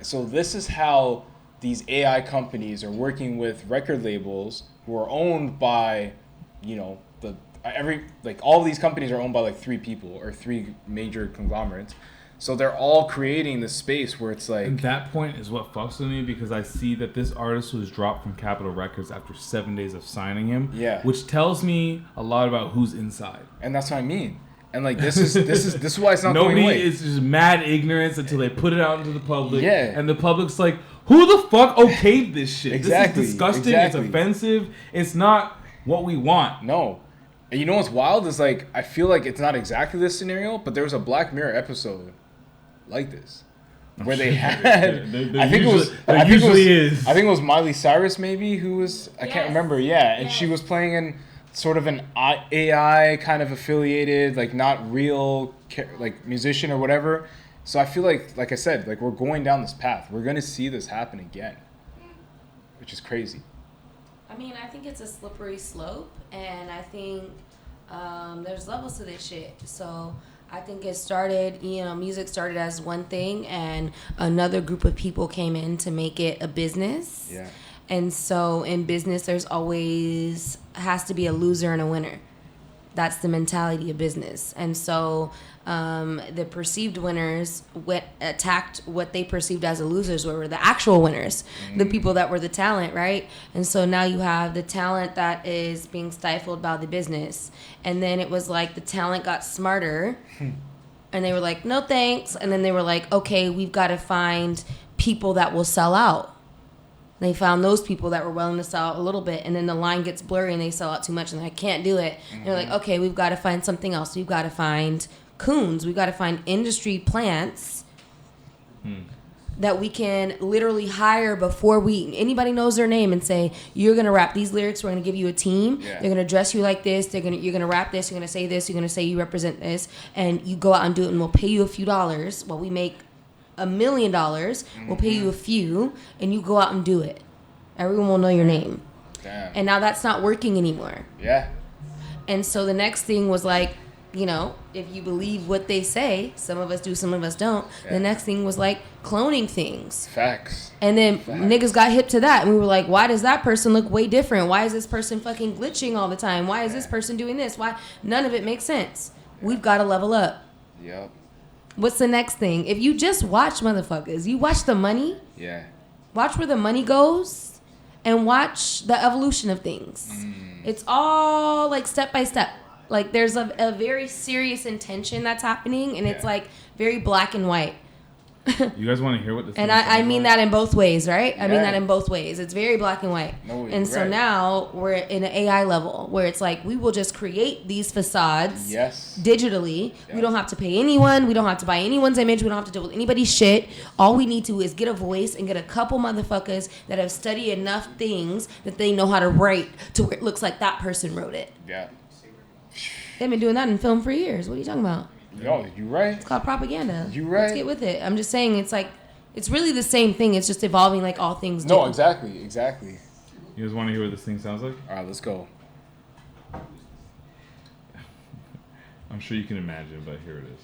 So this is how these AI companies are working with record labels who are owned by, all of these companies are owned by like 3 people or 3 major conglomerates. So they're all creating this space where it's like... And that point is what fucks with me because I see that this artist was dropped from Capitol Records after 7 days of signing him. Yeah. Which tells me a lot about who's inside. And that's what I mean. And like this is why it's not going away. Nobody is just mad ignorance until they put it out into the public. Yeah. And the public's like, who the fuck okayed this shit? Exactly. This is disgusting. Exactly. It's offensive. It's not what we want. No. And you know what's wild is like I feel like it's not exactly this scenario, but there was a Black Mirror episode like this where they had I think it was Miley Cyrus maybe who was I can't remember and she was playing in sort of an AI kind of affiliated like not real like musician or whatever. So I feel like I said, like we're going down this path. We're gonna see this happen again, which is crazy. I mean, I think it's a slippery slope, and I think there's levels to this shit. So I think it started, music started as one thing, and another group of people came in to make it a business. Yeah. And so in business, there's always has to be a loser and a winner. That's the mentality of business. And so the perceived winners attacked what they perceived as the losers were the actual winners, the people that were the talent, right? And so now you have the talent that is being stifled by the business. And then it was like the talent got smarter and they were like, no thanks. And then they were like, okay, we've got to find people that will sell out. They found those people that were willing to sell out a little bit, and then the line gets blurry and they sell out too much, and I can't do it. And they're like, okay, we've got to find something else. We've got to find coons. We've got to find industry plants that we can literally hire before anybody knows their name and say, you're going to rap these lyrics. We're going to give you a team. Yeah. They're going to dress you like this. You're going to rap this. You're going to say this. You're going to say you represent this. And you go out and do it, and we'll pay you a few dollars. Well, we make $1 million. We'll pay you a few, and you go out and do it. Everyone will know your name. Damn. And now that's not working anymore. Yeah. And so the next thing was like, you know, if you believe what they say, some of us do, some of us don't. Yeah. The next thing was like cloning things. Facts. And then niggas got hip to that, and we were like, why does that person look way different? Why is this person fucking glitching all the time? Why is this person doing this? Why? None of it makes sense. We've got to level up. Yep. What's the next thing? If you just watch motherfuckers, you watch the money. Yeah. Watch where the money goes and watch the evolution of things. It's all like step by step. Like there's a very serious intention that's happening, and it's like very black and white. You guys want to hear what this? And I mean that in both ways, right? I mean that in both ways. It's very black and white. No, and so now we're in an AI level where it's like we will just create these facades digitally. Yes. We don't have to pay anyone. We don't have to buy anyone's image. We don't have to deal with anybody's shit. All we need to is get a voice and get a couple motherfuckers that have studied enough things that they know how to write to where it looks like that person wrote it. Yeah. They've been doing that in film for years. What are you talking about? Yo, you right. It's called propaganda. You right. Let's get with it. I'm just saying it's like, it's really the same thing. It's just evolving like all things do. No, exactly. You guys want to hear what this thing sounds like? All right, let's go. I'm sure you can imagine, but here it is.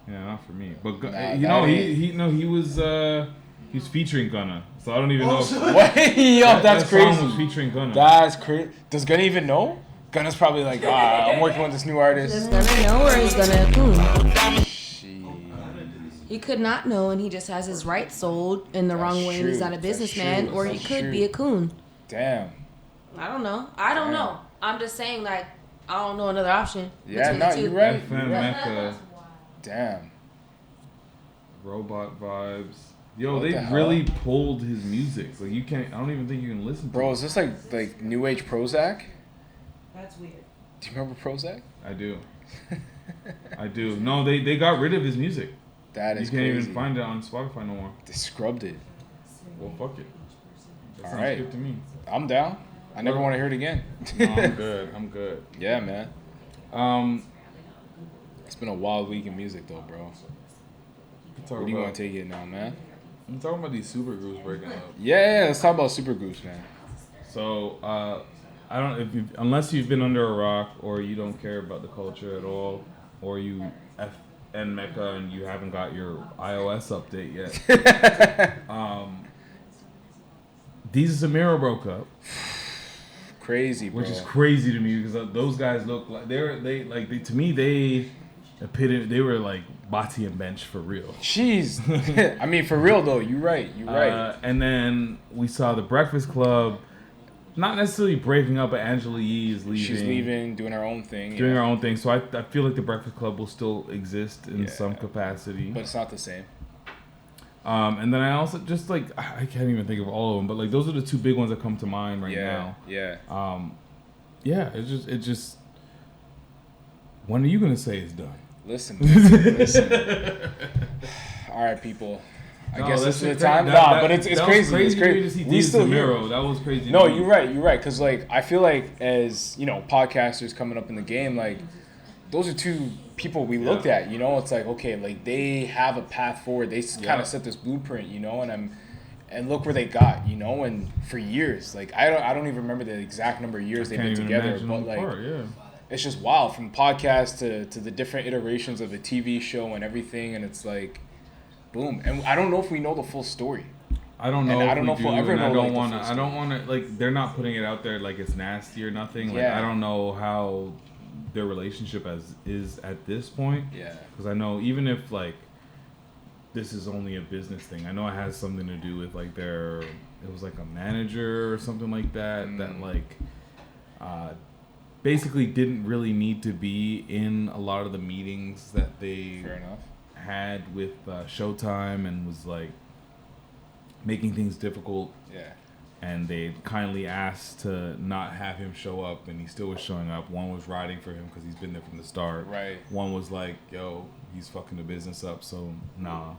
Yeah, not for me. But he was featuring Gunna, so I don't even know. Yo, that's crazy. Song was featuring Gunna. That's crazy. Does Gunna even know? Gunna's probably like, I'm working with this new artist. Does Gunna know, or is Gunna a coon? He could not know, and he just has his rights sold in the wrong way, and he's not a businessman, or he could be a coon. Damn. I don't know. I'm just saying, like, I don't know another option. Yeah, no, you're right. FM, Meka. Damn. Robot vibes. Yo, they really pulled his music. Like you can't. I don't even think you can listen to it. Bro, is this like new age Prozac? That's weird. Do you remember Prozac? I do. I do. No, they got rid of his music. That is You can't crazy. even find it on Spotify no more. They scrubbed it. Well, fuck it. That All right. Good to me. I'm down. I never want to hear it again. No, I'm good. Yeah, man. It's been a wild week in music, though, bro. Where do you want to take it now, man? I'm talking about these super groups breaking up. Yeah, let's talk about super groups, man. So, I don't unless you've been under a rock or you don't care about the culture at all, or you FN Meka and you haven't got your iOS update yet. These Samira broke up. Crazy, bro. Which is crazy to me because those guys look like they were like Bati and Bench for real. Jeez. I mean, for real though, you're right. And then we saw the Breakfast Club, not necessarily breaking up, but Angela Yee is leaving. She's leaving, doing her own thing. Doing her own thing. So I feel like the Breakfast Club will still exist in some capacity. But it's not the same. And then I also just like, I can't even think of all of them, but like those are the two big ones that come to mind right now. Yeah. It just. When are you gonna say it's done? Listen. All right, people. I guess this is the time. But it's crazy. It's crazy. We still Miro. That was crazy. No, you're right. Because like I feel like as podcasters coming up in the game, like those are two people we looked at. It's like okay, like they have a path forward. They kind of set this blueprint. And And look where they got, you know, and for years, like I don't even remember the exact number of years they've been together, but like it's just wild from podcast to the different iterations of the TV show and everything, and it's like, boom. And I don't know if we know the full story. I don't know. And I don't know if we'll ever know. I don't want to like. They're not putting it out there like it's nasty or nothing. Like Yeah. I don't know how their relationship is at this point. Yeah. Because I know even if like this is only a business thing, I know it has something to do with like it was like a manager or something like that that like basically didn't really need to be in a lot of the meetings that they had with Showtime, and was like making things difficult. Yeah. And they kindly asked to not have him show up, and he still was showing up. One was riding for him because he's been there from the start. Right. One was like, yo, he's fucking the business up, so nah.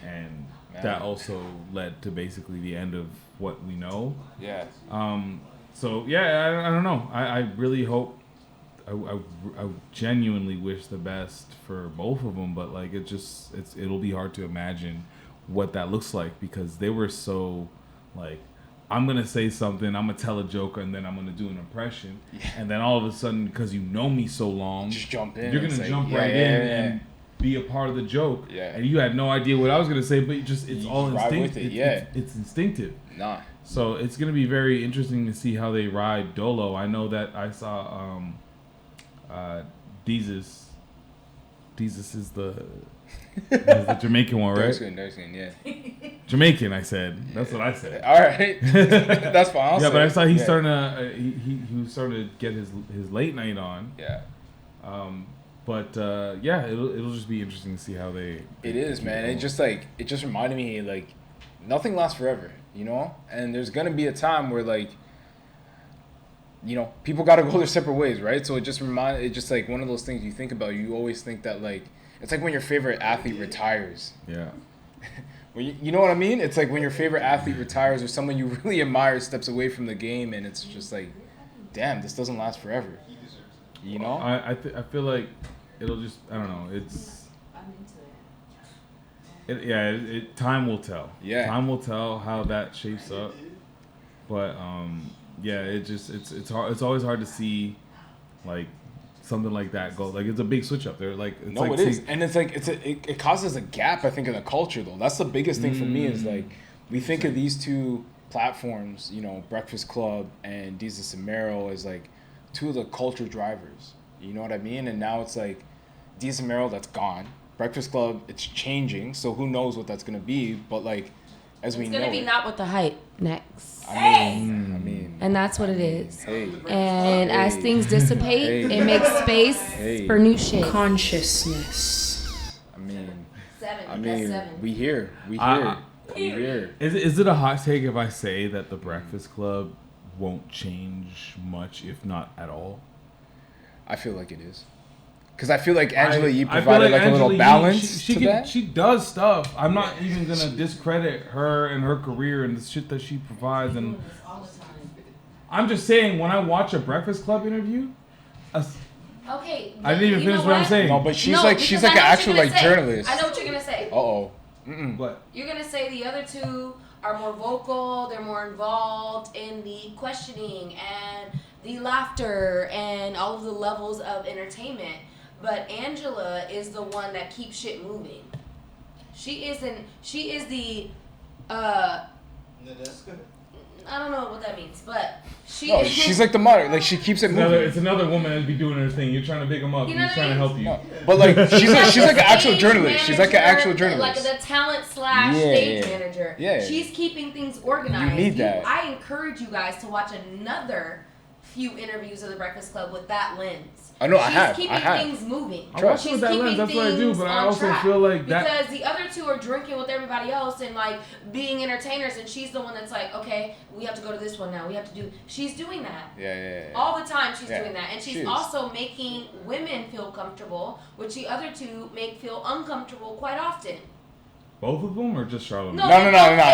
And Man. that also led to basically the end of what we know. Yeah. So yeah, I don't know. I really hope. I genuinely wish the best for both of them, but like it'll be hard to imagine what that looks like, because they were so like, I'm gonna say something, I'm gonna tell a joke, and then I'm gonna do an impression, and then all of a sudden, because you know me so long, just jump in. You're gonna jump right in and be a part of the joke. Yeah. And you had no idea what I was gonna say, but it's all instinctive. It's instinctive. Nah. So it's gonna be very interesting to see how they ride Dolo. I know that I saw Deezus. Deezus is the Jamaican one, right? Dark skin, yeah. Jamaican, I said. That's what I said. All right. That's fine. But I saw he's starting to he was starting to get his late night on. Yeah. Yeah, it'll just be interesting to see how they. It is, man. It just reminded me like nothing lasts forever, you know. And there's gonna be a time where like, you know, people got to go their separate ways, right? So it just like one of those things you think about. You always think that like it's like when your favorite athlete retires. Yeah. When you know what I mean? It's like when your favorite athlete retires or someone you really admire steps away from the game, and it's just like, damn, this doesn't last forever. You know? I feel like it'll just, I don't know. Time will tell. Yeah. Time will tell how that shapes up. But yeah, it's hard. It's always hard to see like something like that go. Like it's a big switch up there. Like it's it is, and it's like it causes a gap. I think in the culture though. That's the biggest thing for me is like we think of these two platforms, you know, Breakfast Club and Deezus and Mero as like two of the culture drivers. You know what I mean? And now it's like Deezus and Mero, that's gone. Breakfast Club, it's changing. So who knows what that's gonna be? But like as we know, it's gonna be not with the hype next. I mean, and that's what it is. Hey. And as things dissipate, it makes space for new shit. Consciousness. I mean, seven. we here. Is it a hot take if I say that the Breakfast Club won't change much, if not at all? I feel like it is. Because I feel like Angela Yee provided like a little balance to that. She does stuff. I'm not even going to discredit her and her career and the shit that she provides. And I'm just saying, when I watch a Breakfast Club interview, okay, I didn't even finish what I'm saying. No, but she's like an actual like journalist. I know what you're going to say. Uh-oh. What? You're going to say the other two are more vocal, they're more involved in the questioning and the laughter and all of the levels of entertainment. But Angela is the one that keeps shit moving. She is the I don't know what that means, but she's like the mother. Like she keeps it moving. It's another woman that'd be doing her thing. You're trying to big them up. He's trying to help you. No. But like she's like an actual journalist. She's like an actual journalist. Like the talent / stage manager. Yeah. She's keeping things organized. You need that. I encourage you guys to watch another few interviews of the Breakfast Club with that lens. I know. She's keeping things moving. I watch with that lens. That's what I do. But I also feel like that because the other two are drinking with everybody else and like being entertainers, and she's the one that's like, okay, we have to go to this one now. We have to do. She's doing that. Yeah. All the time she's doing that, and she's also making women feel comfortable, which the other two make feel uncomfortable quite often. Both of them or just Charlamagne?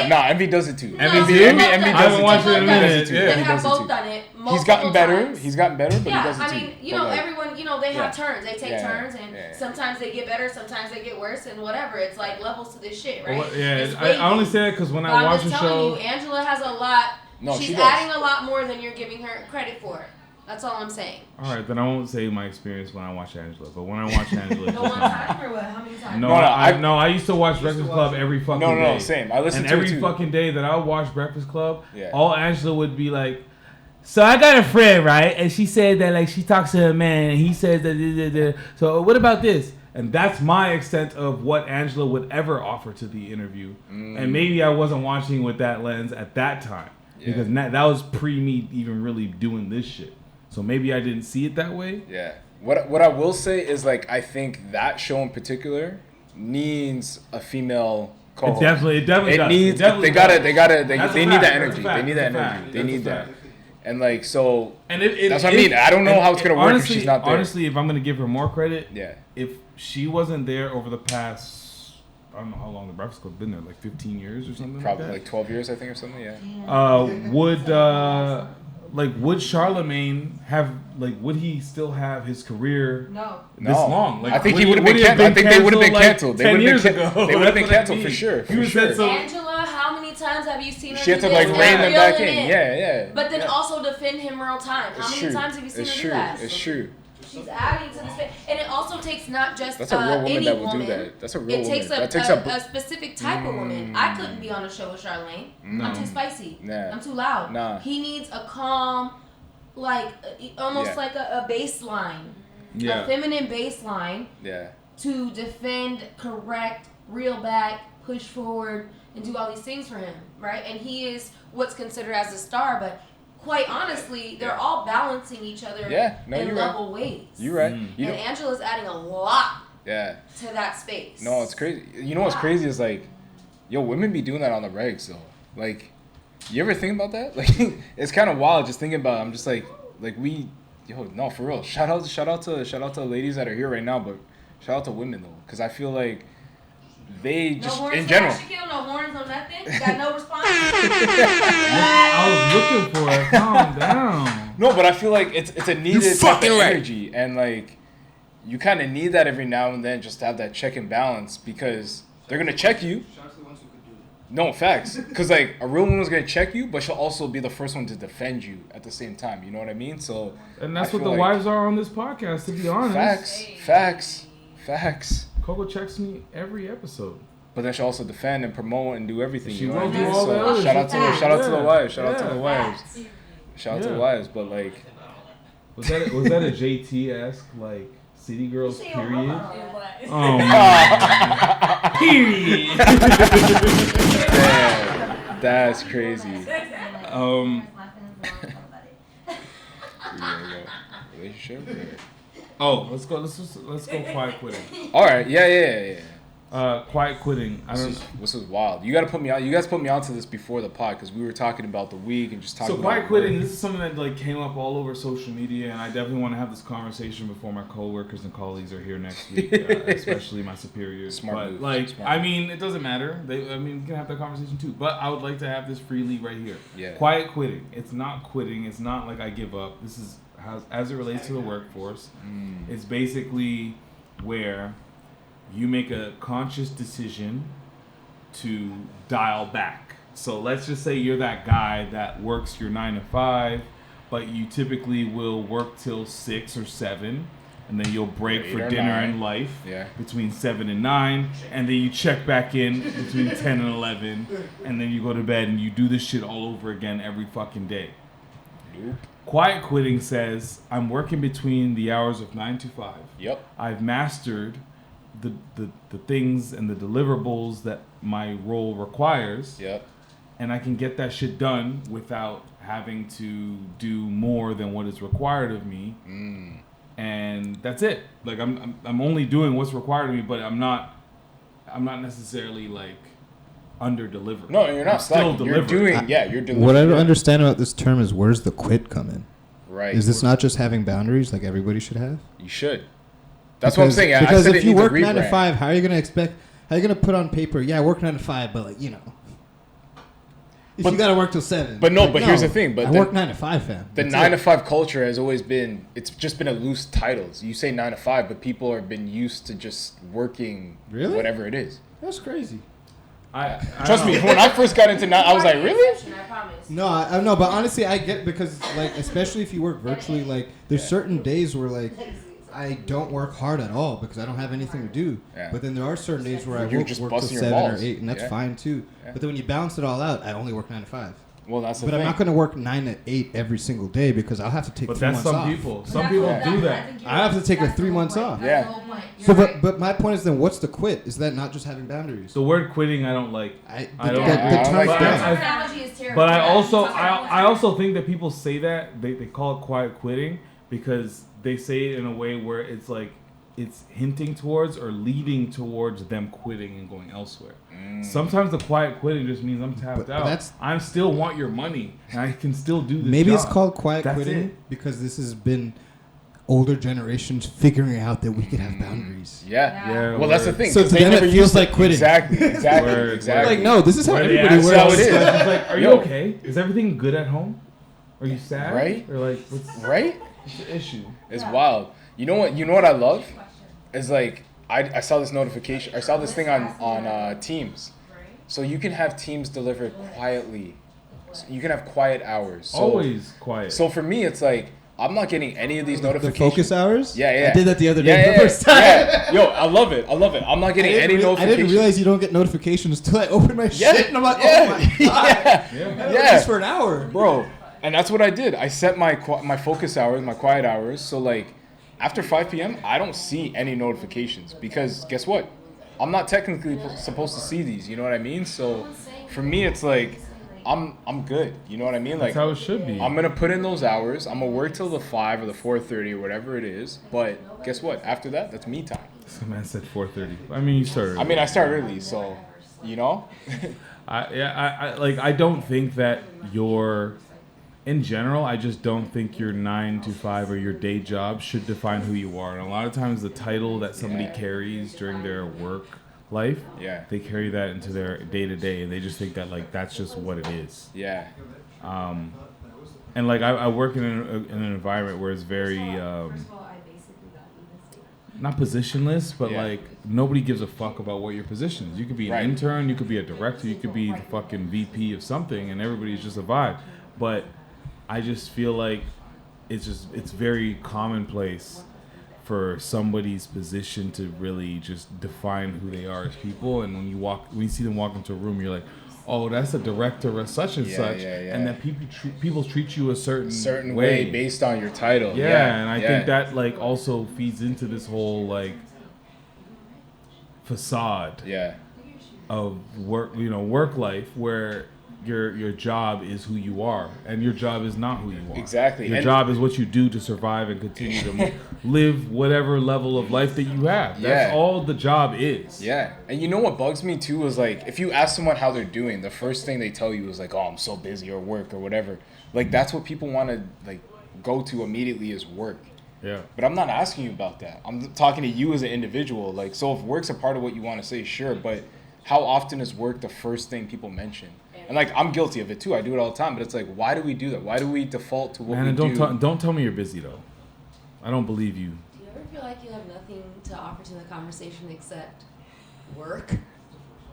No. Envy does it too. Envy does it in a minute. They have both done it. He's gotten better. He's gotten better, but he does it too. I mean, everyone, they have turns. They take turns, and sometimes they get better, sometimes they get worse, and whatever. It's like levels to this shit, right? Well, I only say that because when I watch the show, I'm telling you, Angela has a lot. She's adding a lot more than you're giving her credit for. That's all I'm saying. All right, then I won't say my experience when I watch Angela, but when I watch Angela, no one time or what? How many times? No, I used to watch Breakfast Club every fucking day. No, same. I listened to it every fucking day that I would watch Breakfast Club, yeah. all Angela would be like, so I got a friend, right? And she said that like she talks to her man, and he says that. So what about this? And that's my extent of what Angela would ever offer to the interview. And maybe I wasn't watching with that lens at that time because that was pre me even really doing this shit. So maybe I didn't see it that way. Yeah. What I will say is like I think that show in particular needs a female co-host. It definitely does. They need that energy. They need that energy. They need that. And like so that's what I mean. I don't know how it's gonna work if she's not there. Honestly, if I'm gonna give her more credit, yeah. If she wasn't there over the past, I don't know how long the Breakfast Club been there, like 15 years or something. Probably like that. 12 years, I think, or something. Yeah. Would Charlamagne have would he still have his career this long? I think he would have been canceled. I think they would have been canceled. They would have been canceled for sure. Angela, how many times have you seen her? She had to rein them back in. Yeah. But then also defend him real time. How many times have you seen her do that? It's true. She's adding to this, and it also takes not just that's a real woman any that will woman. Do that. That's a real woman. It takes a specific type of woman. I couldn't be on a show with Charlamagne. No. I'm too spicy. Nah. I'm too loud. Nah. He needs a calm, almost like a baseline, a feminine baseline. Yeah. To defend, correct, reel back, push forward, and do all these things for him, right? And he is what's considered as a star, but. Quite honestly, they're all balancing each other in level ways. You're right. And Angela's adding a lot to that space. No, it's crazy. You know what's crazy is like, women be doing that on the regs though. Like, you ever think about that? Like, it's kind of wild just thinking about it. I'm just like no, for real. Shout out to the ladies that are here right now, but shout out to women though, because I feel like they just in general. No horns, no nothing. Got no response. I was looking for it. Calm down. No, but I feel like it's a needed type of energy, and like you kind of need that every now and then just to have that check and balance because they're gonna check you. No, facts. Because like a real woman's gonna check you, but she'll also be the first one to defend you at the same time. You know what I mean? So. And that's what the wives are on this podcast. To be honest. Facts. Coco checks me every episode. But then she'll also defend and promote and do everything. She will do all that. Shout out to the wives. Shout out to the wives. But like, was that a JT-esque like City Girls period? Oh my period. Damn, that's crazy. Relationship. Oh, let's go quiet quitting. All right, yeah. Quiet quitting. This is wild. You guys put me onto this before the pod because we were talking about the week and just talking. So quiet quitting. This is something that came up all over social media, and I definitely want to have this conversation before my coworkers and colleagues are here next week, especially my superiors. Smart move. I mean, it doesn't matter. We can have that conversation too. But I would like to have this freely right here. Yeah. Quiet quitting. It's not quitting. It's not like I give up. This is as it relates to the workforce. It's basically where you make a conscious decision to dial back. So let's just say you're that guy that works your 9 to 5, but you typically will work till 6 or 7, and then you'll break for dinner and life between 7 and 9, and then you check back in between 10 and 11, and then you go to bed and you do this shit all over again every fucking day. Nope. Quiet quitting says, I'm working between the hours of 9 to 5. Yep. I've mastered the things and the deliverables that my role requires. Yep. And I can get that shit done without having to do more than what is required of me. And that's it. Like I'm only doing what's required of me, but I'm not necessarily like under delivering. No, you're not. Still delivering. You're delivering. What I don't understand about this term is where's the quit come in? Right. Is this not just having boundaries like everybody should have? You should. That's what I'm saying. Because if you work 9 to 5, how are you going to expect? How you gonna put on paper? Yeah, I work 9 to 5, but like you know, if But- you gotta work till 7. But no, like, but here's the thing. But I work 9 to 5, fam. The That's 9 it. to 5 culture has always been. It's just been a loose titles. You say 9 to 5, but people have been used to just working Really? whatever it is. That's crazy. I Trust don't me, know. when I first got into I was like, really? I promise. No, I know, but honestly, I get because like, especially if you work virtually, like there's certain days where like I don't work hard at all because I don't have anything to do. Yeah. But then there are certain days where I You're work just till busting your 7 or balls. 8, and that's Yeah. fine too. Yeah. But then when you balance it all out, I only work 9 to 5. Well, that's the But thing. I'm not going to work 9 to 8 every single day because I'll have to take But 3 that's months some off. people. Some people do that. I have to take like 3 months off. Yeah. So, but my point is then, what's the quit? Is that not just having boundaries? The word quitting, I don't like. I don't. the term but down. Terminology is terrible. But I also think that people say that they call it quiet quitting because they say it in a way where it's like it's hinting towards or leading towards them quitting and going elsewhere. Sometimes the quiet quitting just means I'm tapped But out. that's- I still want your money and I can still do this. Maybe it's job. called quiet That's quitting it. because this has been older generations figuring out that we could have boundaries. Yeah. Well, that's the thing. So 'cause to they them never it feels used like quitting. Exactly. Word, Exactly. Like, no, this is how Where they everybody ask works. how it is. It's like, are you Yo. okay? Is everything good at home? Are you sad? Right? Or like, what's Right? the issue? It's wild. You know what? You know what I love? Is like I saw this notification. I saw this thing on Teams. So you can have Teams delivered quietly. So you can have quiet hours. So, Always quiet. So for me, it's like I'm not getting any of these The notifications. focus hours? Yeah. I did that the other day for the first time. Yeah. Yo, I love it. I'm not getting any I notifications. didn't realize you don't get notifications until I opened my Yeah. shit and I'm like, Yeah. oh my god. Yeah. Just for an hour. Bro, and that's what I did. I set my focus hours, my quiet hours. So like after 5 p.m., I don't see any notifications because guess what? I'm not technically supposed to see these. You know what I mean? So for me, it's like I'm good. You know what I mean? Like That's how it should be. I'm gonna put in those hours. I'm gonna work till the 5 or the 4:30 or whatever it is. But guess what? After that, that's me time. Some man said 4:30. I mean, you started. I mean, I start early, so you know. I don't think that your, in general, I just don't think your 9 to 5 or your day job should define who you are. And a lot of times the title that somebody carries during their work life, they carry that into their day to day, and they just think that like that's just what it is. Yeah. And like I work in an environment where it's very not positionless, but like nobody gives a fuck about what your position is. You could be an intern, you could be a director, you could be the fucking VP of something, and everybody's just a vibe. But I just feel like it's very commonplace for somebody's position to really just define who they are as people. And when you see them walk into a room, you're like, oh, that's a director of such and such, and that people treat you a certain way based on your title. Yeah, and I think that like also feeds into this whole like facade of work, work life where your job is who you are, and your job is not who you are. Exactly. Your And job is what you do to survive and continue to live whatever level of life that you have. That's all the job is. Yeah. And you know what bugs me too is like if you ask someone how they're doing, the first thing they tell you is like, oh, I'm so busy or work or whatever. Like that's what people want to like go to immediately is work. Yeah. But I'm not asking you about that. I'm talking to you as an individual. Like, so if work's a part of what you want to say, sure, but how often is work the first thing people mention? And like I'm guilty of it too. I do it all the time. But it's like, why do we do that? Why do we default to what we do? Don't tell me you're busy though. I don't believe you. Do you ever feel like you have nothing to offer to the conversation except work?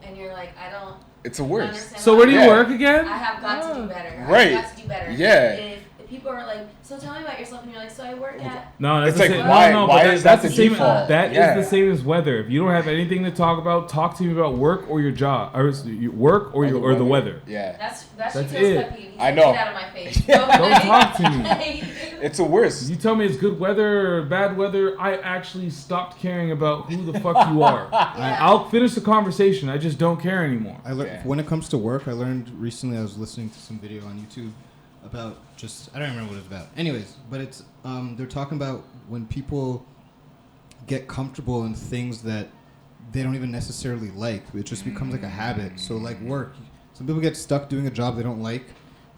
And you're like, I don't. It's a worst. So where do you work again? I have got to do better. Right. I've got to do better. Yeah. If people are like, so tell me about yourself, and you're like, so I work at. No, that's It's the like, same. why- No, why but is that that's the same, default? That Yeah. is the same as weather. If you don't have anything to talk about, talk to me about work or your job, or your work or the weather. Yeah. That's That's your it. pet peeve. I know. Get out of my face. Don't talk to me. It's the worst. You tell me it's good weather or bad weather, I actually stopped caring about who the fuck you are. I'll finish the conversation. I just don't care anymore. When it comes to work, I learned recently. I was listening to some video on YouTube about I don't remember what it was about. Anyways, but it's they're talking about when people get comfortable in things that they don't even necessarily like. It just becomes like a habit. So like work, some people get stuck doing a job they don't like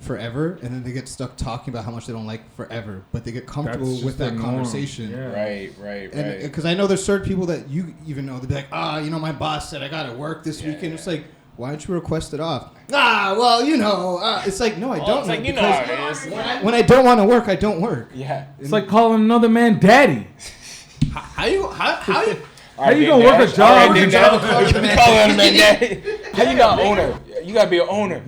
forever, and then they get stuck talking about how much they don't like forever, but they get comfortable with that conversation. Yeah. Right. Because I know there's certain people that you even know, they'll be like, my boss said I gotta work this weekend. It's like, why don't you request it off? It's like, no, I don't. It's like, you know how it is. When I don't want to work, I don't work. Yeah. It's like calling another man daddy. How you gonna work a job? Call him a man daddy. How you not owner? You gotta be an owner.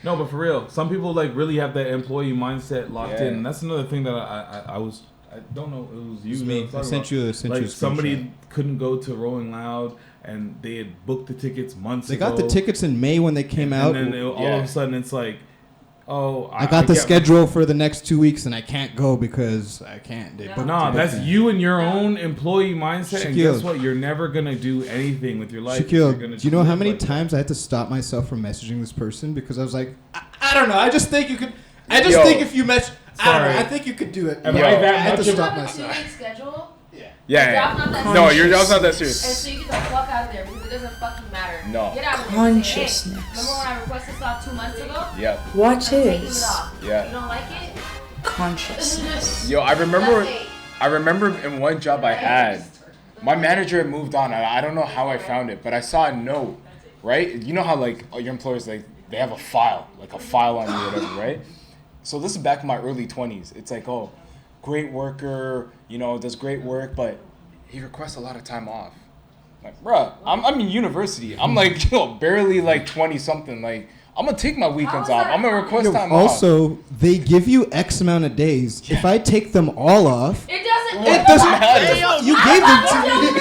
No, but for real, some people like really have that employee mindset locked in. And that's another thing that I don't know, it was you. It was me. I sent you a somebody couldn't go to Rolling Loud, and they had booked the tickets months ago. They got the tickets in May when they came out. And then all of a sudden it's like, I got the schedule for the next 2 weeks, and I can't go because I can't. That's you and your own employee mindset. And guess what? You're never gonna do anything with your life. Shaquille, do you know how many times I had to stop myself from messaging this person because I was like, I don't know. I just think you could. I just think if you message, I don't know. I think you could do it. I had to stop myself. Schedule? Yeah. No, your job's not that serious. And so you get the fuck out of there because it doesn't fucking matter. No. Get out of there. Consciousness. Remember when I requested this off 2 months ago? Yep. What is? Yeah. You don't like it? Consciousness. Yo, I remember in one job I had, my manager had moved on. I don't know how I found it, but I saw a note, right? You know how like your employers, like they have a file on you or whatever, right? So this is back in my early 20s. It's like, oh, great worker, does great work, but he requests a lot of time off. Like, bruh, I'm in university. I'm like, barely like 20 something. Like, I'm gonna take my weekends off. I'm gonna request time off. Also, they give you X amount of days. If I take them all off, it doesn't matter. You gave them to me.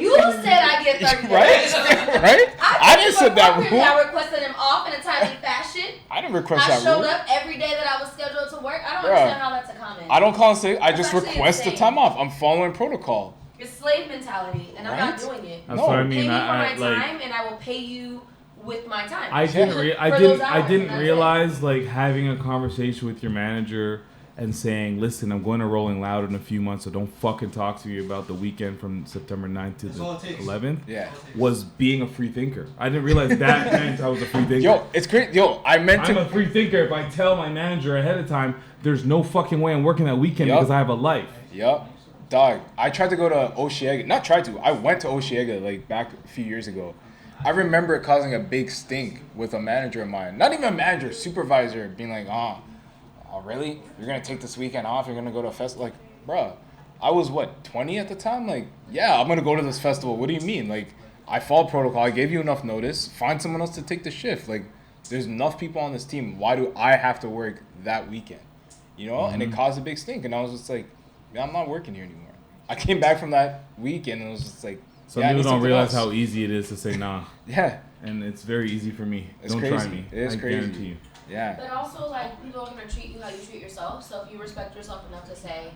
You said I get 30 days. Right? I didn't set that rule. I requested him off in a timely fashion. I didn't request that rule. I showed up every day that I was scheduled to work. I don't understand how that's a comment. I don't call it sick. I just request the time off. I'm following protocol. It's slave mentality, and I'm not doing it. That's what I mean. Pay me for my time, and I will pay you with my time. I didn't realize like having a conversation with your manager and saying, listen, I'm going to Rolling Loud in a few months, so don't fucking talk to me about the weekend from September 9th to the 11th, was being a free thinker. I didn't realize that meant I was a free thinker. Yo, it's great. I'm a free thinker if I tell my manager ahead of time, there's no fucking way I'm working that weekend because I have a life. Yup. Dog, I tried to go to Oshiega. Not tried to. I went to Oshiega like back a few years ago. I remember it causing a big stink with a manager of mine. Not even a manager, supervisor being like, oh, really? You're going to take this weekend off? You're going to go to a festival? Like, bruh, I was, 20 at the time? Like, yeah, I'm going to go to this festival. What do you mean? Like, I followed protocol. I gave you enough notice. Find someone else to take the shift. Like, there's enough people on this team. Why do I have to work that weekend? Mm-hmm. And it caused a big stink. And I was just like, man, I'm not working here anymore. I came back from that weekend and it was just like, some people don't realize how easy it is to say nah. Yeah. And it's very easy for me. It's don't crazy. Try me. It is crazy. Guarantee you. Yeah. But also, people are going to treat you how you treat yourself. So if you respect yourself enough to say,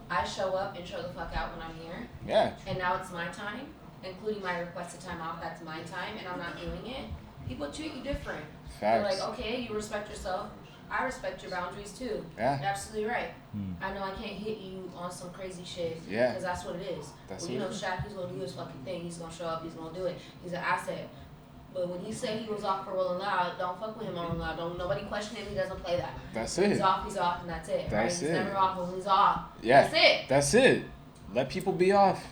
I show up and show the fuck out when I'm here. Yeah. And now it's my time, including my requested time off, that's my time, and I'm not doing it. People treat you different. Facts. They're like, okay, you respect yourself. I respect your boundaries too. Yeah. You're absolutely right. I know I can't hit you on some crazy shit. Yeah. Because that's what it is. Shaq, he's going to do his fucking thing. He's going to show up. He's going to do it. He's an asset. But when he said he was off for Rolling Loud, don't fuck with him on Rolling Loud. Don't nobody question him. He doesn't play that. That's it. He's off, and that's it. That's right? it. He's never off when he's off. Yeah. That's it. That's it. Let people be off.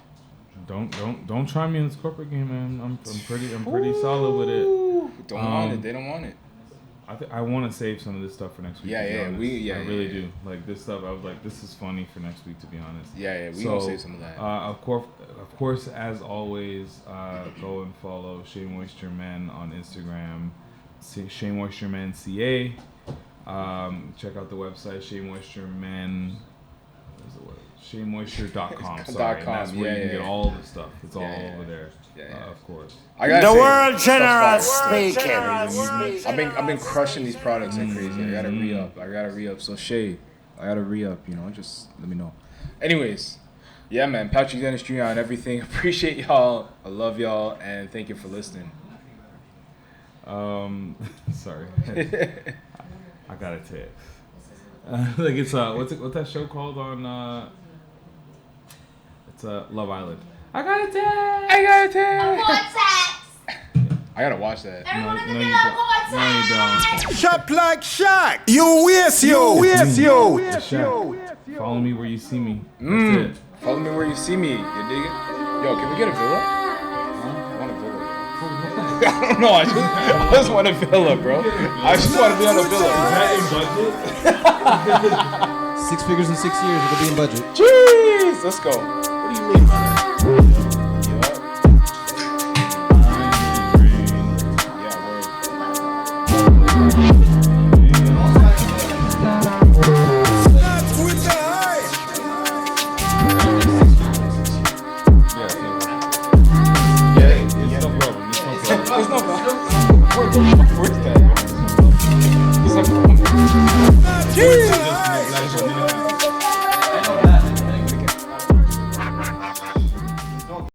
Don't try me in this corporate game, man. I'm pretty solid with it. Don't want it. They don't want it. I want to save some of this stuff for next week. I really do. Like this stuff, I was like, this is funny for next week, to be honest. We gonna save some of that. Of course, as always, go and follow Shea Moisture Men on Instagram, Shea Moisture Men CA. Check out the website Shea Moisture Men. SheaMoisture.com. Sorry, that's where you can get all the stuff. It's all over there. Of course. The world general speaking. I've been crushing these products like crazy. I gotta re-up. So Shay, I gotta re-up. Just let me know. Anyways, yeah, man. Patrick Dennis Jr. on everything. Appreciate y'all. I love y'all, and thank you for listening. Sorry. I got a text. Like it's what's that show called on? It's Love Island. I got a text. I want sex. I gotta watch that. Everyone in the middle, No, you don't. Shop like Shaq. You waste you. Shaq. Follow me where you see me. That's it. Follow me where you see me. You dig it? Yo, can we get a villa? I want a villa. I don't know. I just want a villa, bro. I just want to be on a villa. Is that in budget? 6 figures in 6 years. It'll be in budget. Jeez, let's go. What do you mean by that?